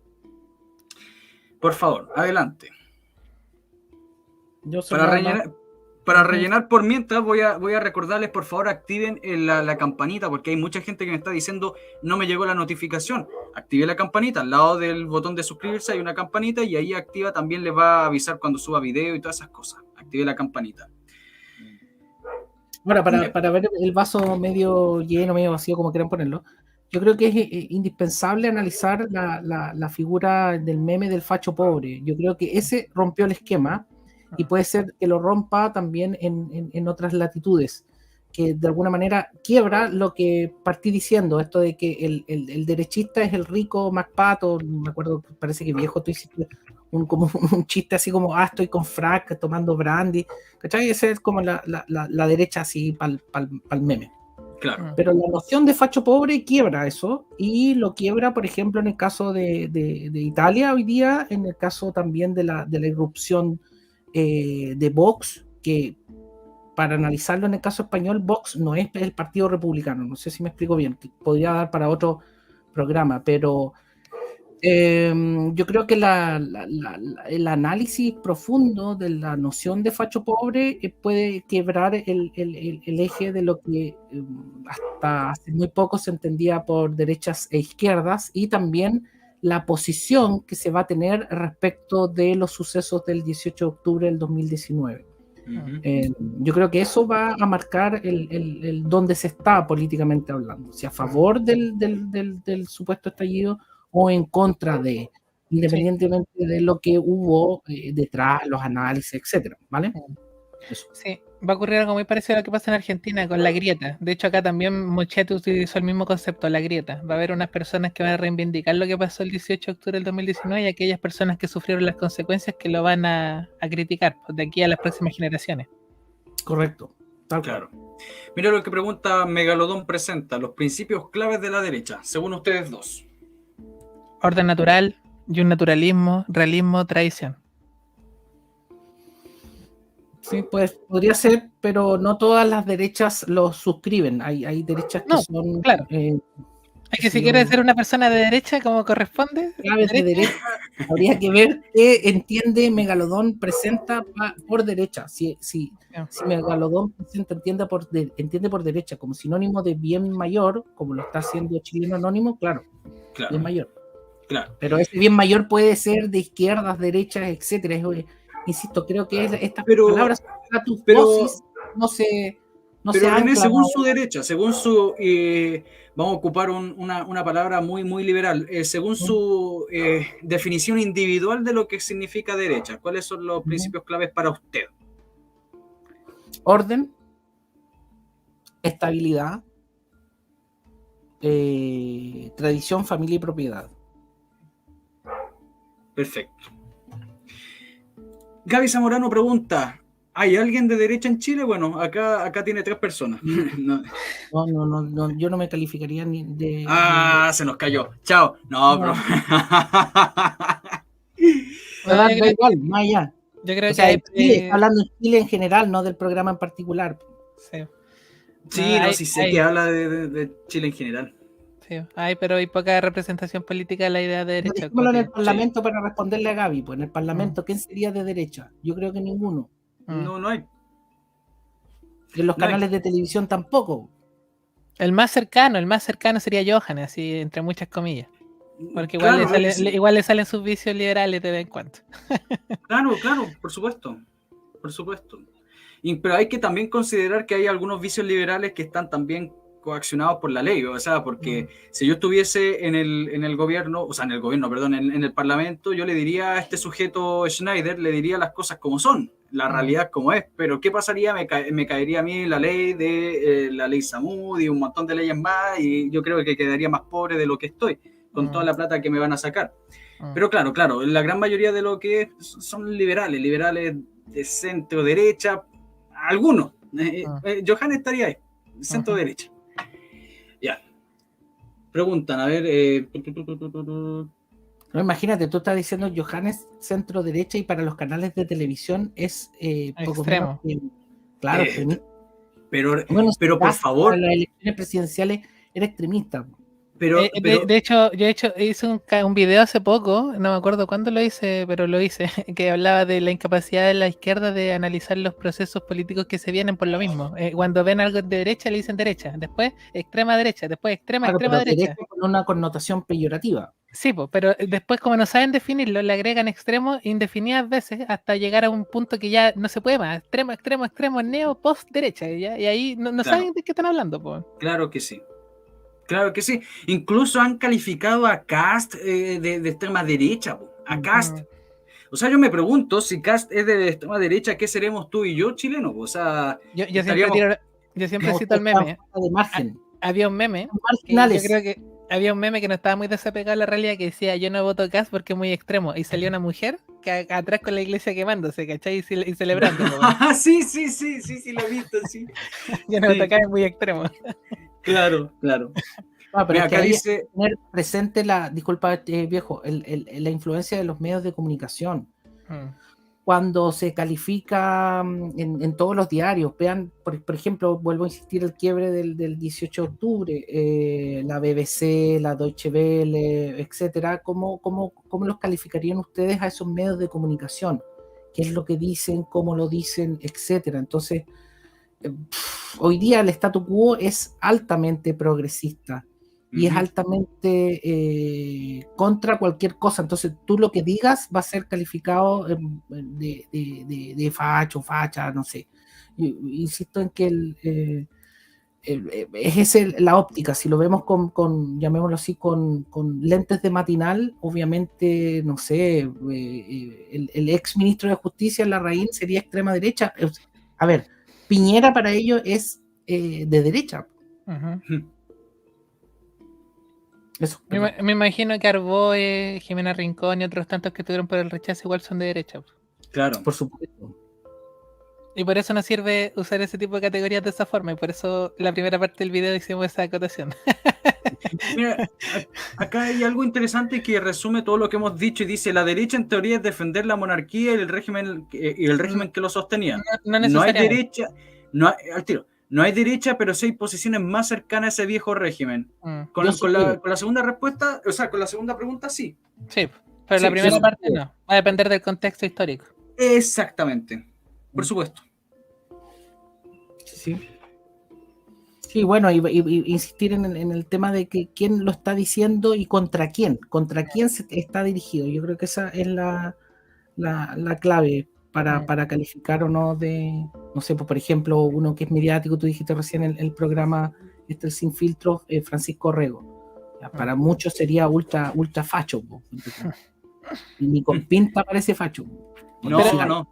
Por favor, adelante. Yo soy Para rellenar por mientras, voy a recordarles, por favor, activen la campanita, porque hay mucha gente que me está diciendo, no me llegó la notificación. Active la campanita, al lado del botón de suscribirse hay una campanita y ahí activa, también les va a avisar cuando suba video y todas esas cosas. Active la campanita. Ahora, para ver el vaso medio lleno, medio vacío, como quieran ponerlo, yo creo que es indispensable analizar la figura del meme del facho pobre. Yo creo que ese rompió el esquema y puede ser que lo rompa también en otras latitudes, que de alguna manera quiebra lo que partí diciendo, esto de que el derechista es el rico MacPato, me acuerdo, parece que viejo, tú hiciste como un chiste así como, estoy con frac, tomando brandy, ¿cachai? Esa es como la derecha así pa'l meme. Claro. Pero la noción de facho pobre quiebra eso, y lo quiebra, por ejemplo, en el caso de Italia hoy día, en el caso también de la irrupción de Vox, que para analizarlo en el caso español, Vox no es el Partido Republicano, no sé si me explico bien, que podría dar para otro programa, pero yo creo que el análisis profundo de la noción de facho pobre puede quebrar el eje de lo que hasta hace muy poco se entendía por derechas e izquierdas, y también la posición que se va a tener respecto de los sucesos del 18 de octubre del 2019. Yo creo que eso va a marcar el dónde se está políticamente hablando, si a favor del supuesto estallido o en contra de, independientemente de lo que hubo detrás, los análisis, etcétera, ¿vale? Eso. Sí, va a ocurrir algo muy parecido a lo que pasa en Argentina con la grieta. De hecho, acá también Mochetti utilizó el mismo concepto, la grieta. Va a haber unas personas que van a reivindicar lo que pasó el 18 de octubre del 2019 y aquellas personas que sufrieron las consecuencias que lo van a criticar de aquí a las próximas generaciones. Correcto, tal claro. Mira lo que pregunta Megalodón Presenta, los principios claves de la derecha, según ustedes dos. Orden natural y un naturalismo, realismo, tradición. Sí, pues podría ser, pero no todas las derechas lo suscriben. Hay derechas que son... Claro. Es que si quieres ser una persona de derecha como corresponde... Claves de derecha, habría que ver qué entiende Megalodón Presenta por derecha. Si Megalodón Presenta entiende por derecha como sinónimo de bien mayor, como lo está haciendo Chileno Anónimo, claro. Bien mayor. Claro. Pero ese bien mayor puede ser de izquierdas, derechas, etcétera. Insisto, creo que estas palabras no se René, según su derecha, según su vamos a ocupar una palabra muy muy liberal, según su definición individual de lo que significa derecha, ¿cuáles son los principios claves para usted? Orden, estabilidad, tradición, familia y propiedad. Perfecto. Gaby Zamorano pregunta, ¿hay alguien de derecha en Chile? Bueno, acá tiene 3 personas. No, yo no me calificaría ni de... Se nos cayó. Chao. No. Pero... da igual, más allá. Yo creo que hablando de Chile en general, no del programa en particular. Sí, sé que habla de Chile en general. Sí, pero hay poca representación política de la idea de derecha. Dejémoslo en el Parlamento para responderle a Gaby. Pues en el Parlamento, ¿quién sería de derecha? Yo creo que ninguno. No hay. En los canales de televisión tampoco. El más cercano sería Johan, así entre muchas comillas. Porque igual le salen sus vicios liberales de vez en cuando. Claro, por supuesto. Pero hay que también considerar que hay algunos vicios liberales que están también coaccionados por la ley, o sea, porque si yo estuviese en el gobierno, en el Parlamento, yo le diría a este sujeto Schneider, le diría las cosas como son, la realidad como es, pero ¿qué pasaría? Me caería a mí la ley de la ley Samud y un montón de leyes más, y yo creo que quedaría más pobre de lo que estoy, con toda la plata que me van a sacar. Pero claro, la gran mayoría de lo que son liberales de centro derecha, algunos. Johan estaría ahí, centro derecha. Ya. Preguntan, a ver. No, imagínate, tú estás diciendo Johannes centro derecha y para los canales de televisión es poco Extremo. menos que, claro, extremista. Pero por Para favor, las elecciones presidenciales era extremista. pero De hecho, hice un video hace poco, no me acuerdo cuándo lo hice, pero lo hice, que hablaba de la incapacidad de la izquierda de analizar los procesos políticos que se vienen por lo mismo. Cuando ven algo de derecha, le dicen derecha, después extrema derecha, después extrema Claro, pero derecha. derecha con una connotación peyorativa. Sí, pero después, como no saben definirlo, le agregan extremos indefinidas veces hasta llegar a un punto que ya no se puede más. Extremo, neo, post, derecha. Y ahí no Claro. saben de qué están hablando, po. Claro que sí. Claro que sí. Incluso han calificado a Kast de extrema derecha, a Kast. O sea, yo me pregunto si Kast es de extrema derecha, ¿qué seremos tú y yo, chilenos? O sea, Yo siempre estaríamos... cito el meme. De margen. Había un meme. Marginales. Yo creo que había un meme que no estaba muy desapegado a la realidad que decía: yo no voto Kast porque es muy extremo. Y salió una mujer que atrás con la iglesia quemándose, ¿cachai? Y celebrando. Sí, lo he visto, sí. Yo no voto Kast, es muy extremo. Claro. Pero Mira, es que acá hay dice... que tener presente disculpa, viejo, la influencia de los medios de comunicación. Cuando se califica en todos los diarios, vean, por ejemplo, vuelvo a insistir, el quiebre del 18 de octubre, la BBC, la Deutsche Welle, etcétera, ¿cómo los calificarían ustedes a esos medios de comunicación? ¿Qué es lo que dicen, cómo lo dicen, etcétera? Entonces, hoy día el statu quo es altamente progresista y es altamente contra cualquier cosa. Entonces tú lo que digas va a ser calificado de facho, facha, no sé. Insisto en que es la óptica. Si lo vemos llamémoslo así, con lentes de matinal, obviamente, no sé, el ex ministro de Justicia, Larraín, sería extrema derecha. A ver, Piñera para ello es de derecha. Eso. Me imagino que Arboe, Jimena Rincón y otros tantos que estuvieron por el rechazo igual son de derecha. Claro. Por supuesto. Y por eso nos sirve usar ese tipo de categorías de esa forma. Y por eso la primera parte del video hicimos esa acotación. Mira, acá hay algo interesante que resume todo lo que hemos dicho y dice: la derecha en teoría es defender la monarquía y el régimen que lo sostenía. No hay derecha, al tiro. No hay derecha, pero sí hay posiciones más cercanas a ese viejo régimen. Con la segunda respuesta, o sea, con la segunda pregunta, sí. Sí, pero la primera parte no. Va a depender del contexto histórico. Exactamente. Por supuesto. Sí, bueno, y insistir en el tema de que quién lo está diciendo y contra quién se está dirigido. Yo creo que esa es la clave para calificar o no de, no sé, pues, por ejemplo, uno que es mediático, tú dijiste recién el programa el Sin Filtros, Francisco Rego. Para muchos sería ultra facho. Y ni con pinta parece facho. No.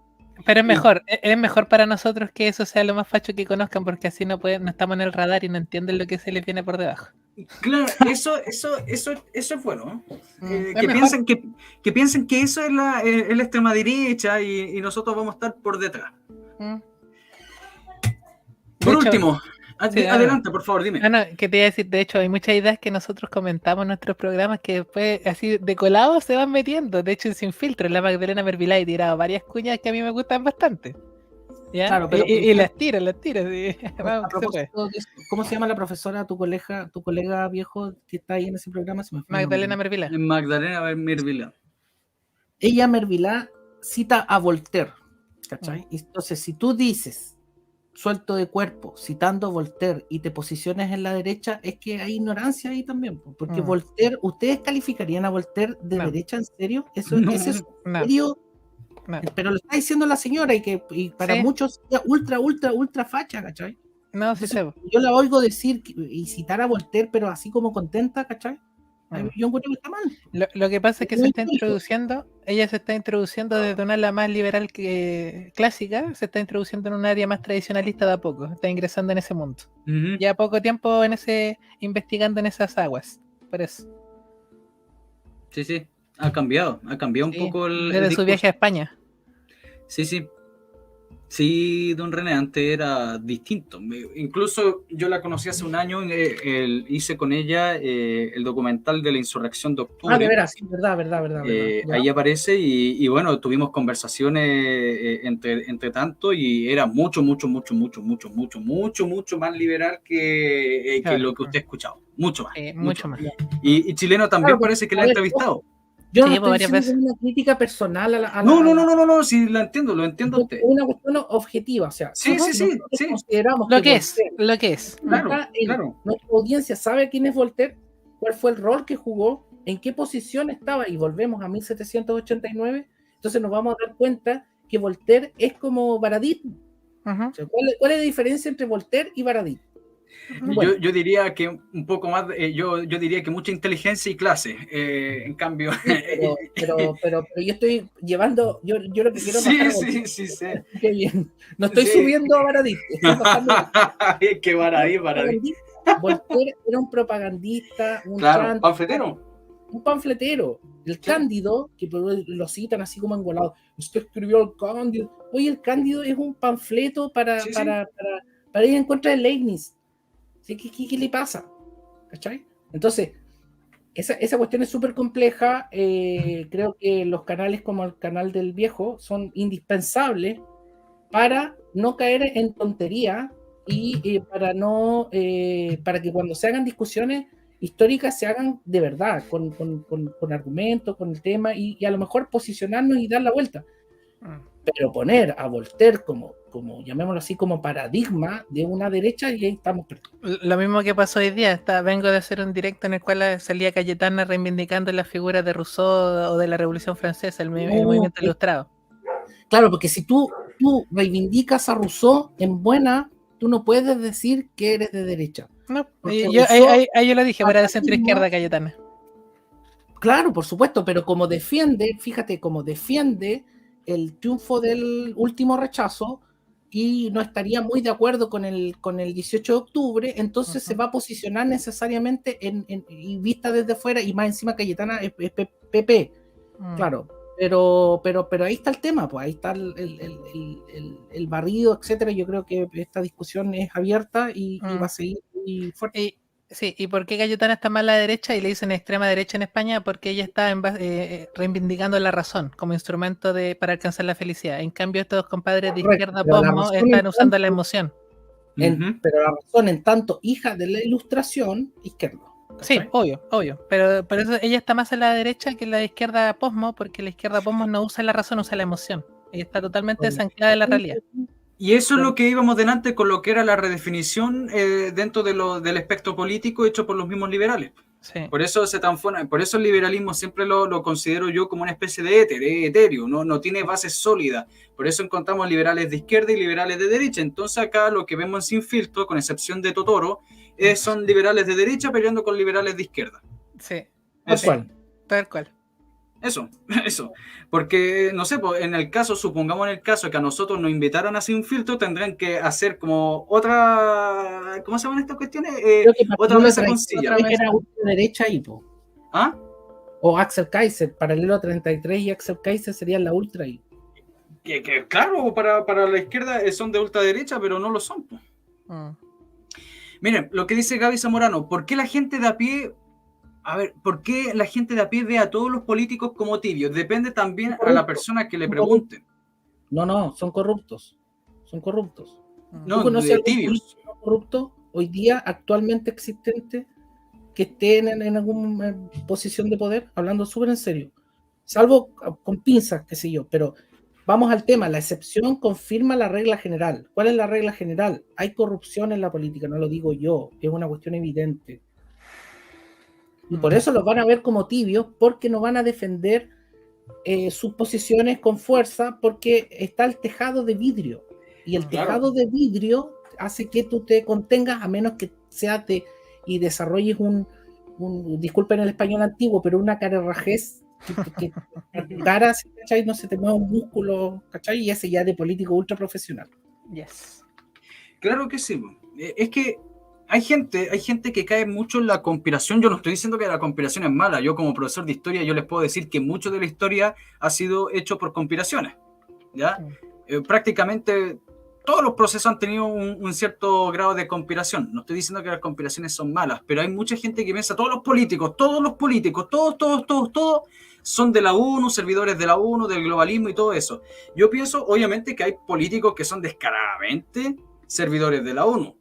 Pero es mejor para nosotros que eso sea lo más facho que conozcan, porque así no estamos en el radar y no entienden lo que se les viene por debajo. Claro, eso es bueno. Que piensen que eso es la extrema derecha y nosotros vamos a estar por detrás. Por último, adelante, por favor, dime. Que te iba a decir, de hecho, hay muchas ideas que nosotros comentamos en nuestros programas que después, así de colado, se van metiendo. De hecho, Sin Filtro, la Magdalena Mervilá he tirado varias cuñas que a mí me gustan bastante. ¿Ya? Claro, pero, y las tira. Sí. Vamos, ¿cómo se llama la profesora, tu colega viejo que está ahí en ese programa? Magdalena Mervilá. Magdalena Mervilá. Ella, Mervilá, cita a Voltaire, ¿cachai? Entonces, si tú dices suelto de cuerpo, citando a Voltaire y te posiciones en la derecha, es que hay ignorancia ahí también, porque Voltaire, ¿ustedes calificarían a Voltaire de derecha en serio? ¿Eso es serio? No. Pero lo está diciendo la señora y para muchos es ultra facha, ¿cachai? No, sí. Yo la oigo decir y citar a Voltaire, pero así como contenta, ¿cachai? Yo encuentro que está mal. Lo que pasa es que ella se está introduciendo desde una ala más liberal que clásica, se está introduciendo en un área más tradicionalista de a poco, está ingresando en ese mundo. Ya poco tiempo investigando en esas aguas, por eso. Sí, ha cambiado un poco desde su viaje a España. Sí. Sí, don René, antes era distinto. Incluso yo la conocí hace un año, hice con ella el documental de la insurrección de De octubre. veras, sí, verdad. ¿Ya? Ahí aparece y bueno, tuvimos conversaciones entre tanto y era mucho más liberal que Claro. lo que usted ha escuchado. Mucho más. Mucho más. Y chileno también Claro, parece que a le ha ver, entrevistado. Yo no Sí, estoy varias diciendo veces. una crítica personal No, sí, lo entiendo es usted. una cuestión objetiva. O sea, Sí, si nosotros sí, consideramos Lo que que es, Voltaire lo que es. claro. nuestra audiencia sabe quién es Voltaire, cuál fue el rol que jugó, en qué posición estaba, y volvemos a 1789, entonces nos vamos a dar cuenta que Voltaire es como Baradit. Ujú. O sea, ¿cuál es la diferencia entre Voltaire y Baradit? Bueno, Yo diría que un poco más, yo diría que mucha inteligencia y clase. En cambio, pero yo estoy llevando, yo lo que quiero es bajar a Voltaire. sí. Qué bien. No estoy Sí. subiendo a Baradit, estoy bajando a Qué maravilla. Voltaire era un propagandista, un Claro, chanta, panfletero. un panfletero. El Cándido, que lo citan así como engolado, usted escribió el Cándido. Oye, el Cándido es un panfleto para ir en contra de Leibniz. ¿Sí? ¿Qué le pasa? ¿Cachai? Entonces, esa cuestión es súper compleja. Creo que los canales como el canal del viejo son indispensables para no caer en tontería y para que cuando se hagan discusiones históricas se hagan de verdad, con argumentos, con el tema y a lo mejor posicionarnos y dar la vuelta. Pero poner a Voltaire como llamémoslo así, como paradigma de una derecha, y ahí estamos perdidos. Lo mismo que pasó hoy día. Vengo de hacer un directo en el cual salía Cayetana reivindicando las figuras de Rousseau o de la Revolución Francesa, el movimiento ilustrado. Claro, porque si tú reivindicas a Rousseau en buena, tú no puedes decir que eres de derecha. No, Rousseau, ahí yo lo dije, fuera de centro izquierda Cayetana. Claro, por supuesto, pero como defiende el triunfo del último rechazo y no estaría muy de acuerdo con el 18 de octubre, entonces se va a posicionar necesariamente y vista desde fuera, y más encima Cayetana es PP, claro, pero ahí está el tema, pues ahí está el barrido, etcétera. Yo creo que esta discusión es abierta y va a seguir muy fuerte. Sí, ¿y por qué Cayetana está más a la derecha y le dicen extrema derecha en España? Porque ella está reivindicando la razón como instrumento para alcanzar la felicidad. En cambio, estos compadres de izquierda posmo están usando la emoción. Pero la razón, en tanto hija de la ilustración, izquierda. Sí, obvio. Pero por eso ella está más a la derecha que la izquierda posmo, porque la izquierda posmo no usa la razón, usa la emoción. Ella está totalmente desanclada de la realidad. Y eso es lo que íbamos delante con lo que era la redefinición dentro del espectro político hecho por los mismos liberales. Sí. Por eso se transforma, por eso el liberalismo siempre lo considero yo como una especie de etéreo, no tiene bases sólidas. Por eso encontramos liberales de izquierda y liberales de derecha. Entonces acá lo que vemos en Sin Filtro, con excepción de Totoro, son liberales de derecha peleando con liberales de izquierda. Sí. Tal cual. Eso. Porque, no sé, supongamos en el caso que a nosotros nos invitaran a Sin Filtro, tendrán que hacer como otra... ¿Cómo se llaman estas cuestiones? Otra mesa con silla. Era ultraderecha y ¿Ah? O Axel Kaiser, Paralelo 33 y Axel Kaiser serían la ultra y... Claro, para la izquierda son de ultraderecha, pero no lo son. Miren, lo que dice Gaby Zamorano, ¿por qué la gente de a pie... A ver, ¿por qué la gente de a pie ve a todos los políticos como tibios? Depende también a la persona que le pregunten. No, son corruptos. No, de tibios. Corrupto hoy día, actualmente existente, que estén en alguna posición de poder, hablando súper en serio. Salvo con pinzas, qué sé yo, pero vamos al tema. La excepción confirma la regla general. ¿Cuál es la regla general? Hay corrupción en la política, no lo digo yo, es una cuestión evidente. Y por eso los van a ver como tibios, porque no van a defender sus posiciones con fuerza, porque está el tejado de vidrio. Y el tejado de vidrio hace que tú te contengas, a menos que seas y desarrolles disculpen el español antiguo, pero una carerrajez que cara, ¿cachai? No se te mueve un músculo, ¿cachai? Y ese ya de político ultra profesional. Yes. Claro que sí. Es que hay gente que cae mucho en la conspiración. Yo no estoy diciendo que la conspiración es mala. Yo como profesor de historia, yo les puedo decir que mucho de la historia ha sido hecho por conspiraciones, ¿ya? prácticamente todos los procesos han tenido un cierto grado de conspiración. No estoy diciendo que las conspiraciones son malas, pero hay mucha gente que piensa, todos los políticos, todos son de la ONU, servidores de la ONU, del globalismo y todo eso. Yo pienso, obviamente, que hay políticos que son descaradamente servidores de la ONU.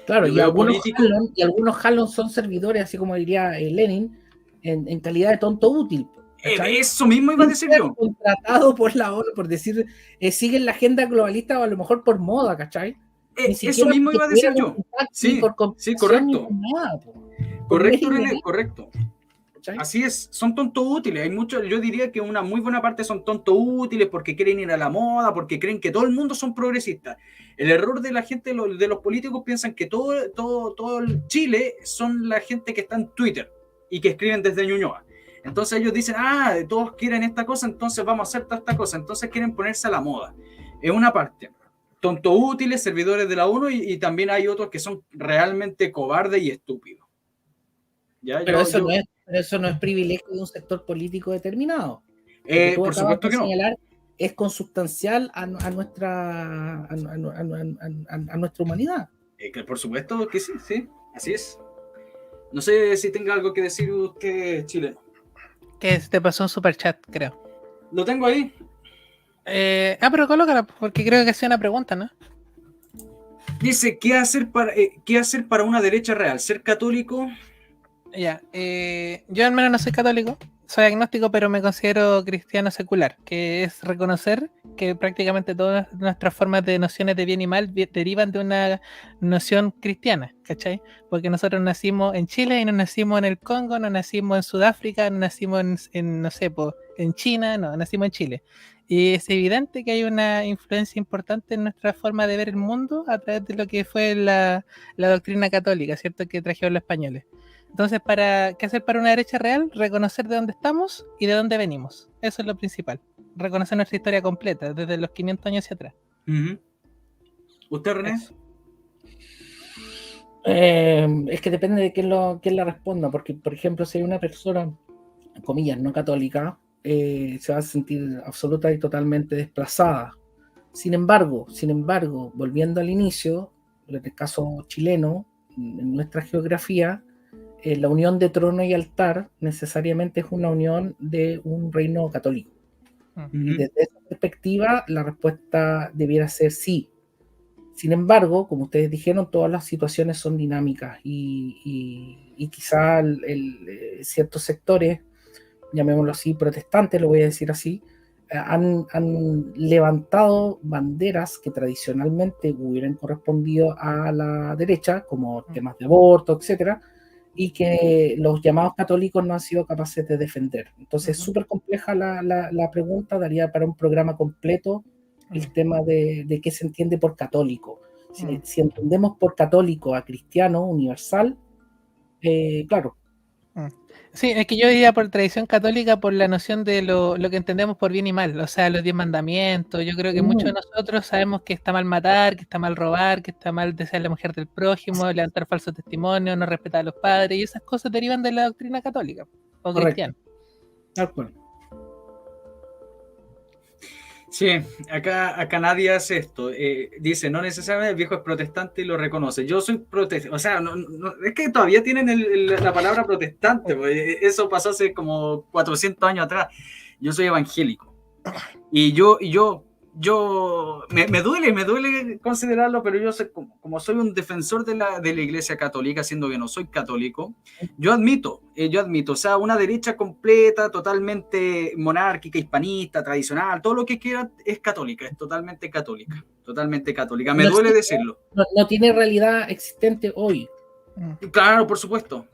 Claro, y algunos Halon son servidores, así como diría Lenin, en calidad de tonto útil. Eso mismo iba a decir yo. Contratado por la ONU, por decir, siguen la agenda globalista o a lo mejor por moda, ¿cachai? Eso mismo iba a decir yo. Sí, correcto. Nada, correcto, René, correcto. ¿Cachai? Así es, son tontos útiles. Hay muchos, yo diría que una muy buena parte son tontos útiles porque quieren ir a la moda, porque creen que todo el mundo son progresistas. El error de la gente, de los políticos, piensan que todo el Chile son la gente que está en Twitter y que escriben desde Ñuñoa. Entonces ellos dicen, todos quieren esta cosa, entonces vamos a hacer toda esta cosa. Entonces quieren ponerse a la moda. Es una parte. Tontos útiles, servidores de la ONU, y también hay otros que son realmente cobardes y estúpidos. ¿Ya? Pero eso no es privilegio de un sector político determinado. Por supuesto que no. Es consubstancial a nuestra humanidad. Por supuesto que sí, así es. No sé si tenga algo que decir usted, chileno. Que te pasó un superchat, creo. Lo tengo ahí. Pero colócala, porque creo que sea una pregunta, ¿no? Dice, ¿qué hacer para una derecha real? ¿Ser católico? Ya, yo al menos no soy católico, soy agnóstico, pero me considero cristiano secular, que es reconocer que prácticamente todas nuestras formas de nociones de bien y mal derivan de una noción cristiana, ¿cachai? Porque nosotros nacimos en Chile y no nacimos en el Congo, no nacimos en Sudáfrica, no nacimos en China, no, nacimos en Chile. Y es evidente que hay una influencia importante en nuestra forma de ver el mundo a través de lo que fue la doctrina católica, ¿cierto? Que trajeron los españoles. Entonces, ¿qué hacer para una derecha real? Reconocer de dónde estamos y de dónde venimos. Eso es lo principal. Reconocer nuestra historia completa, desde los 500 años hacia atrás. Uh-huh. ¿Usted, René? Es que depende de quién la responda, porque, por ejemplo, si hay una persona, comillas, no católica, se va a sentir absoluta y totalmente desplazada. Sin embargo, volviendo al inicio, en el caso chileno, en nuestra geografía, la unión de trono y altar necesariamente es una unión de un reino católico. Uh-huh. Y desde esa perspectiva, la respuesta debiera ser sí. Sin embargo, como ustedes dijeron, todas las situaciones son dinámicas y quizá ciertos sectores, llamémoslo así, protestantes, lo voy a decir así, han levantado banderas que tradicionalmente hubieran correspondido a la derecha, como temas de aborto, etcétera, y que los llamados católicos no han sido capaces de defender. Entonces, es súper compleja la pregunta, daría para un programa completo el tema de qué se entiende por católico. Si entendemos por católico a cristiano universal, claro. Sí, es que yo diría por tradición católica, por la noción de lo que entendemos por bien y mal, o sea, los 10 mandamientos. Yo creo que muchos de nosotros sabemos que está mal matar, que está mal robar, que está mal desear la mujer del prójimo, levantar falsos testimonios, no respetar a los padres, y esas cosas derivan de la doctrina católica o cristiana. De acuerdo. Sí, acá nadie hace esto. Dice, no necesariamente el viejo es protestante y lo reconoce. Yo soy protestante. O sea, no, es que todavía tienen la palabra protestante. Pues, eso pasó hace como 400 años atrás. Yo soy evangélico. Y me duele considerarlo, pero yo como soy un defensor de la iglesia católica, siendo que no soy católico, yo admito, o sea, una derecha completa, totalmente monárquica, hispanista, tradicional, todo lo que quiera es católica, es totalmente católica, me duele decirlo. No tiene realidad existente hoy. Claro, por supuesto,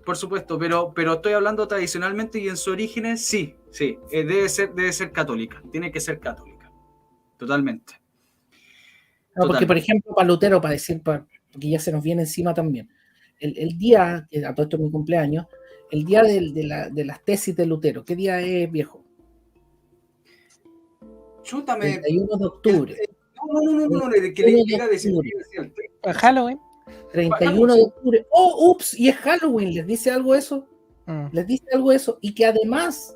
pero estoy hablando tradicionalmente y en sus orígenes, sí, debe ser católica, tiene que ser católica. Totalmente. No, porque, por ejemplo, para Lutero, porque ya se nos viene encima también, el día, a todo esto es mi cumpleaños, el día de las tesis de Lutero, ¿qué día es, viejo? Chútame. 31 de octubre. No, que le iba a decir. Halloween. 31 de octubre. ¡Oh, ups! Y es Halloween, ¿les dice algo eso? ¿Les dice algo eso? Y que además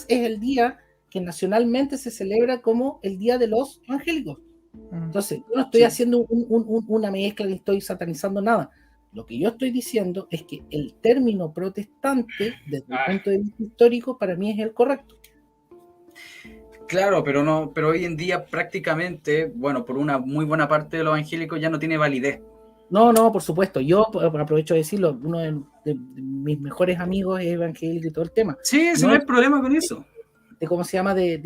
es el día que nacionalmente se celebra como el Día de los Evangélicos. Entonces, yo no estoy haciendo una mezcla ni estoy satanizando nada. Lo que yo estoy diciendo es que el término protestante, desde el punto de vista histórico, para mí es el correcto. Claro, pero hoy en día prácticamente, bueno, por una muy buena parte de los evangélicos ya no tiene validez. No, por supuesto. Yo aprovecho de decirlo, uno de mis mejores amigos es evangélico y todo el tema. Sí, no hay problema con eso. ¿Cómo se llama? De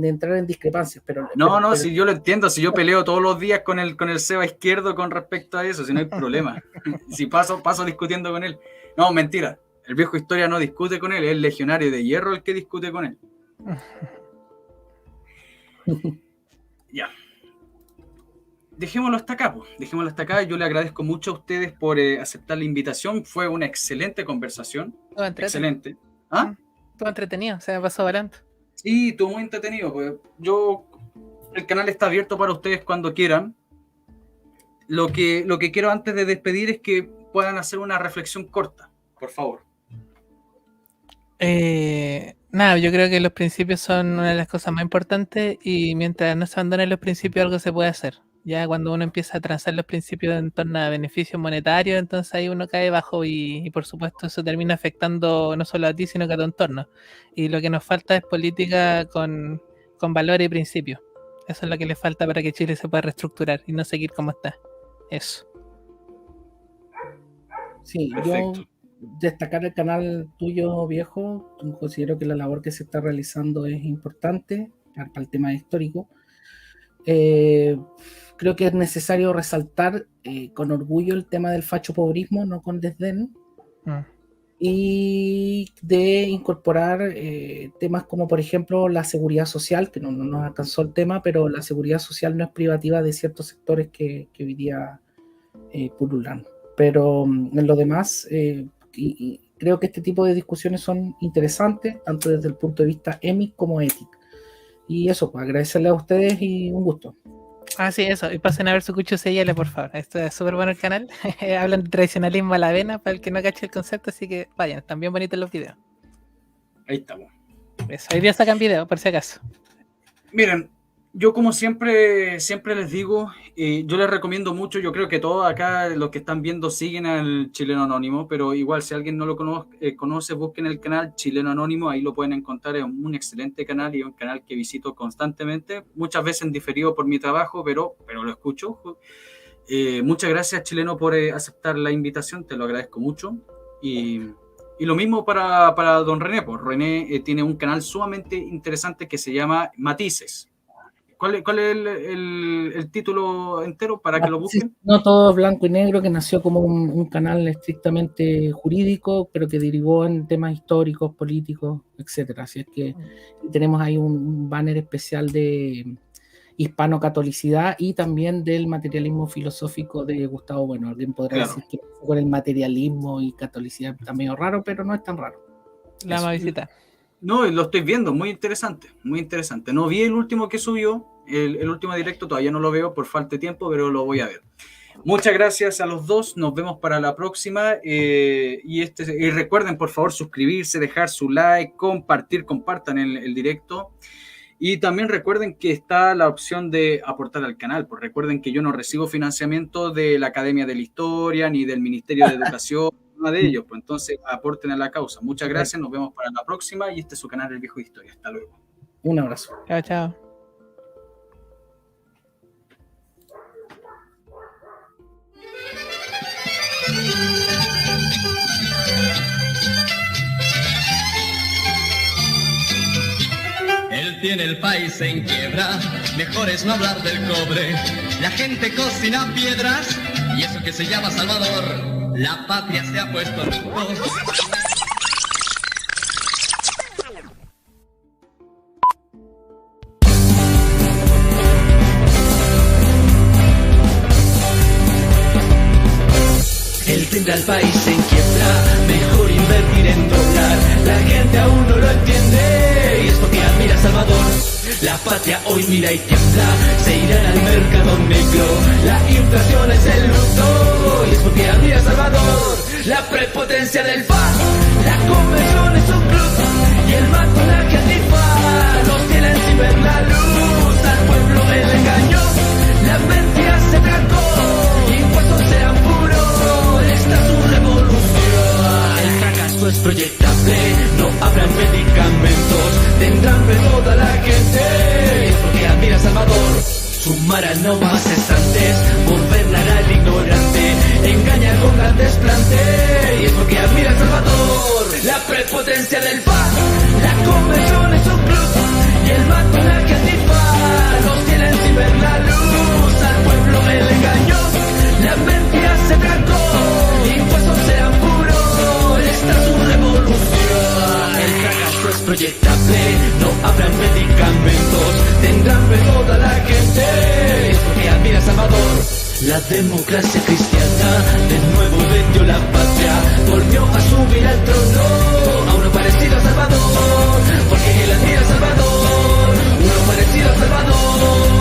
entrar en discrepancias. Pero si yo lo entiendo, si yo peleo todos los días con el Seba izquierdo con respecto a eso, si no hay problema. Si paso discutiendo con él. No, mentira. El viejo historia no discute con él, es el legionario de hierro el que discute con él. Ya. Dejémoslo hasta acá. Yo le agradezco mucho a ustedes por aceptar la invitación. Fue una excelente conversación. Excelente. ¿Ah? Estuvo entretenido, se me pasó volando. Sí, estuvo muy entretenido. Pues el canal está abierto para ustedes cuando quieran. Lo que quiero antes de despedir es que puedan hacer una reflexión corta, por favor. Nada, yo creo que los principios son una de las cosas más importantes y mientras no se abandonen los principios algo se puede hacer. Ya cuando uno empieza a transar los principios en torno a beneficios monetarios, entonces ahí uno cae bajo y por supuesto eso termina afectando no solo a ti, sino que a tu entorno. Y lo que nos falta es política con valores y principios. Eso es lo que le falta para que Chile se pueda reestructurar y no seguir como está. Eso. Sí, perfecto. Yo destacar el canal tuyo, viejo. Considero que la labor que se está realizando es importante para el tema histórico. Creo que es necesario resaltar con orgullo el tema del fachopobrismo, no con desdén, y de incorporar temas como por ejemplo la seguridad social, que no nos alcanzó el tema, pero la seguridad social no es privativa de ciertos sectores que hoy día pululan. Pero en lo demás, y creo que este tipo de discusiones son interesantes, tanto desde el punto de vista EMIC como ETIC. Y eso, pues agradecerle a ustedes y un gusto. Sí, eso. Y pasen a ver su Cucho CL, por favor. Esto es súper bueno el canal. Hablan de tradicionalismo a la vena, para el que no cache el concepto, así que vayan, están bien bonitos los videos. Ahí estamos. Eso, hoy día sacan video, por si acaso. Miren, yo como siempre les digo, yo les recomiendo mucho, yo creo que todos acá los que están viendo siguen al Chileno Anónimo, pero igual si alguien no lo conoce, busquen el canal Chileno Anónimo, ahí lo pueden encontrar, es un excelente canal y un canal que visito constantemente, muchas veces en diferido por mi trabajo, pero lo escucho. Muchas gracias, Chileno, por aceptar la invitación, te lo agradezco mucho. Y lo mismo para don René, pues René tiene un canal sumamente interesante que se llama Matices. ¿Cuál es el título entero para que lo busquen? No todo blanco y negro, que nació como un canal estrictamente jurídico, pero que derivó en temas históricos, políticos, etcétera. Así es que tenemos ahí un banner especial de hispano-catolicidad y también del materialismo filosófico de Gustavo Bueno. Alguien podrá decir que con el materialismo y catolicidad está medio raro, pero no es tan raro. La vamos a visitar. No, lo estoy viendo, muy interesante, muy interesante. No vi el último que subió, el último directo, todavía no lo veo por falta de tiempo, pero lo voy a ver. Muchas gracias a los dos, nos vemos para la próxima. Y recuerden, por favor, suscribirse, dejar su like, compartan el directo. Y también recuerden que está la opción de aportar al canal, pues recuerden que yo no recibo financiamiento de la Academia de la Historia ni del Ministerio de Educación. De ellos, pues entonces aporten a la causa. Muchas gracias, nos vemos para la próxima y este es su canal El Viejo de Historia. Hasta luego. Un abrazo. Chao, chao. Él tiene el país en quiebra, mejor es no hablar del cobre. La gente cocina piedras y eso que se llama Salvador. La patria se ha puesto luto. Él tendrá el país en quiebra, mejor invertir en dólar. La gente aún no lo entiende y es porque admira a Salvador. La patria hoy mira y tiembla, se irán al mercado negro. La inflación es el luto y es porque admira a Salvador. La prepotencia del FA, la convención es un club y el matonal que antifa nos tienen sin ver la luz. Al pueblo él engañó. proyectable, no habrá medicamentos, tendrán hambre toda la gente, es porque admira a Salvador. Sumar a no más cesantes, gobernar al ignorante, engañar con grandes plantes, y es porque admira a Salvador. La prepotencia del FA, la convención es un club, y el banco en la que antifa, los tienen sin ver la luz, al pueblo él engañó, la mentira se trancó, impuestos serán puros, esta es su revolución. El fracaso es proyectable, no habrá medicamentos, tendrán hambre toda la gente, es porque admira a Salvador. La democracia cristiana de nuevo vendió la patria, volvió a subir al trono a uno parecido a Salvador, porque él admira a Salvador, uno parecido a Salvador.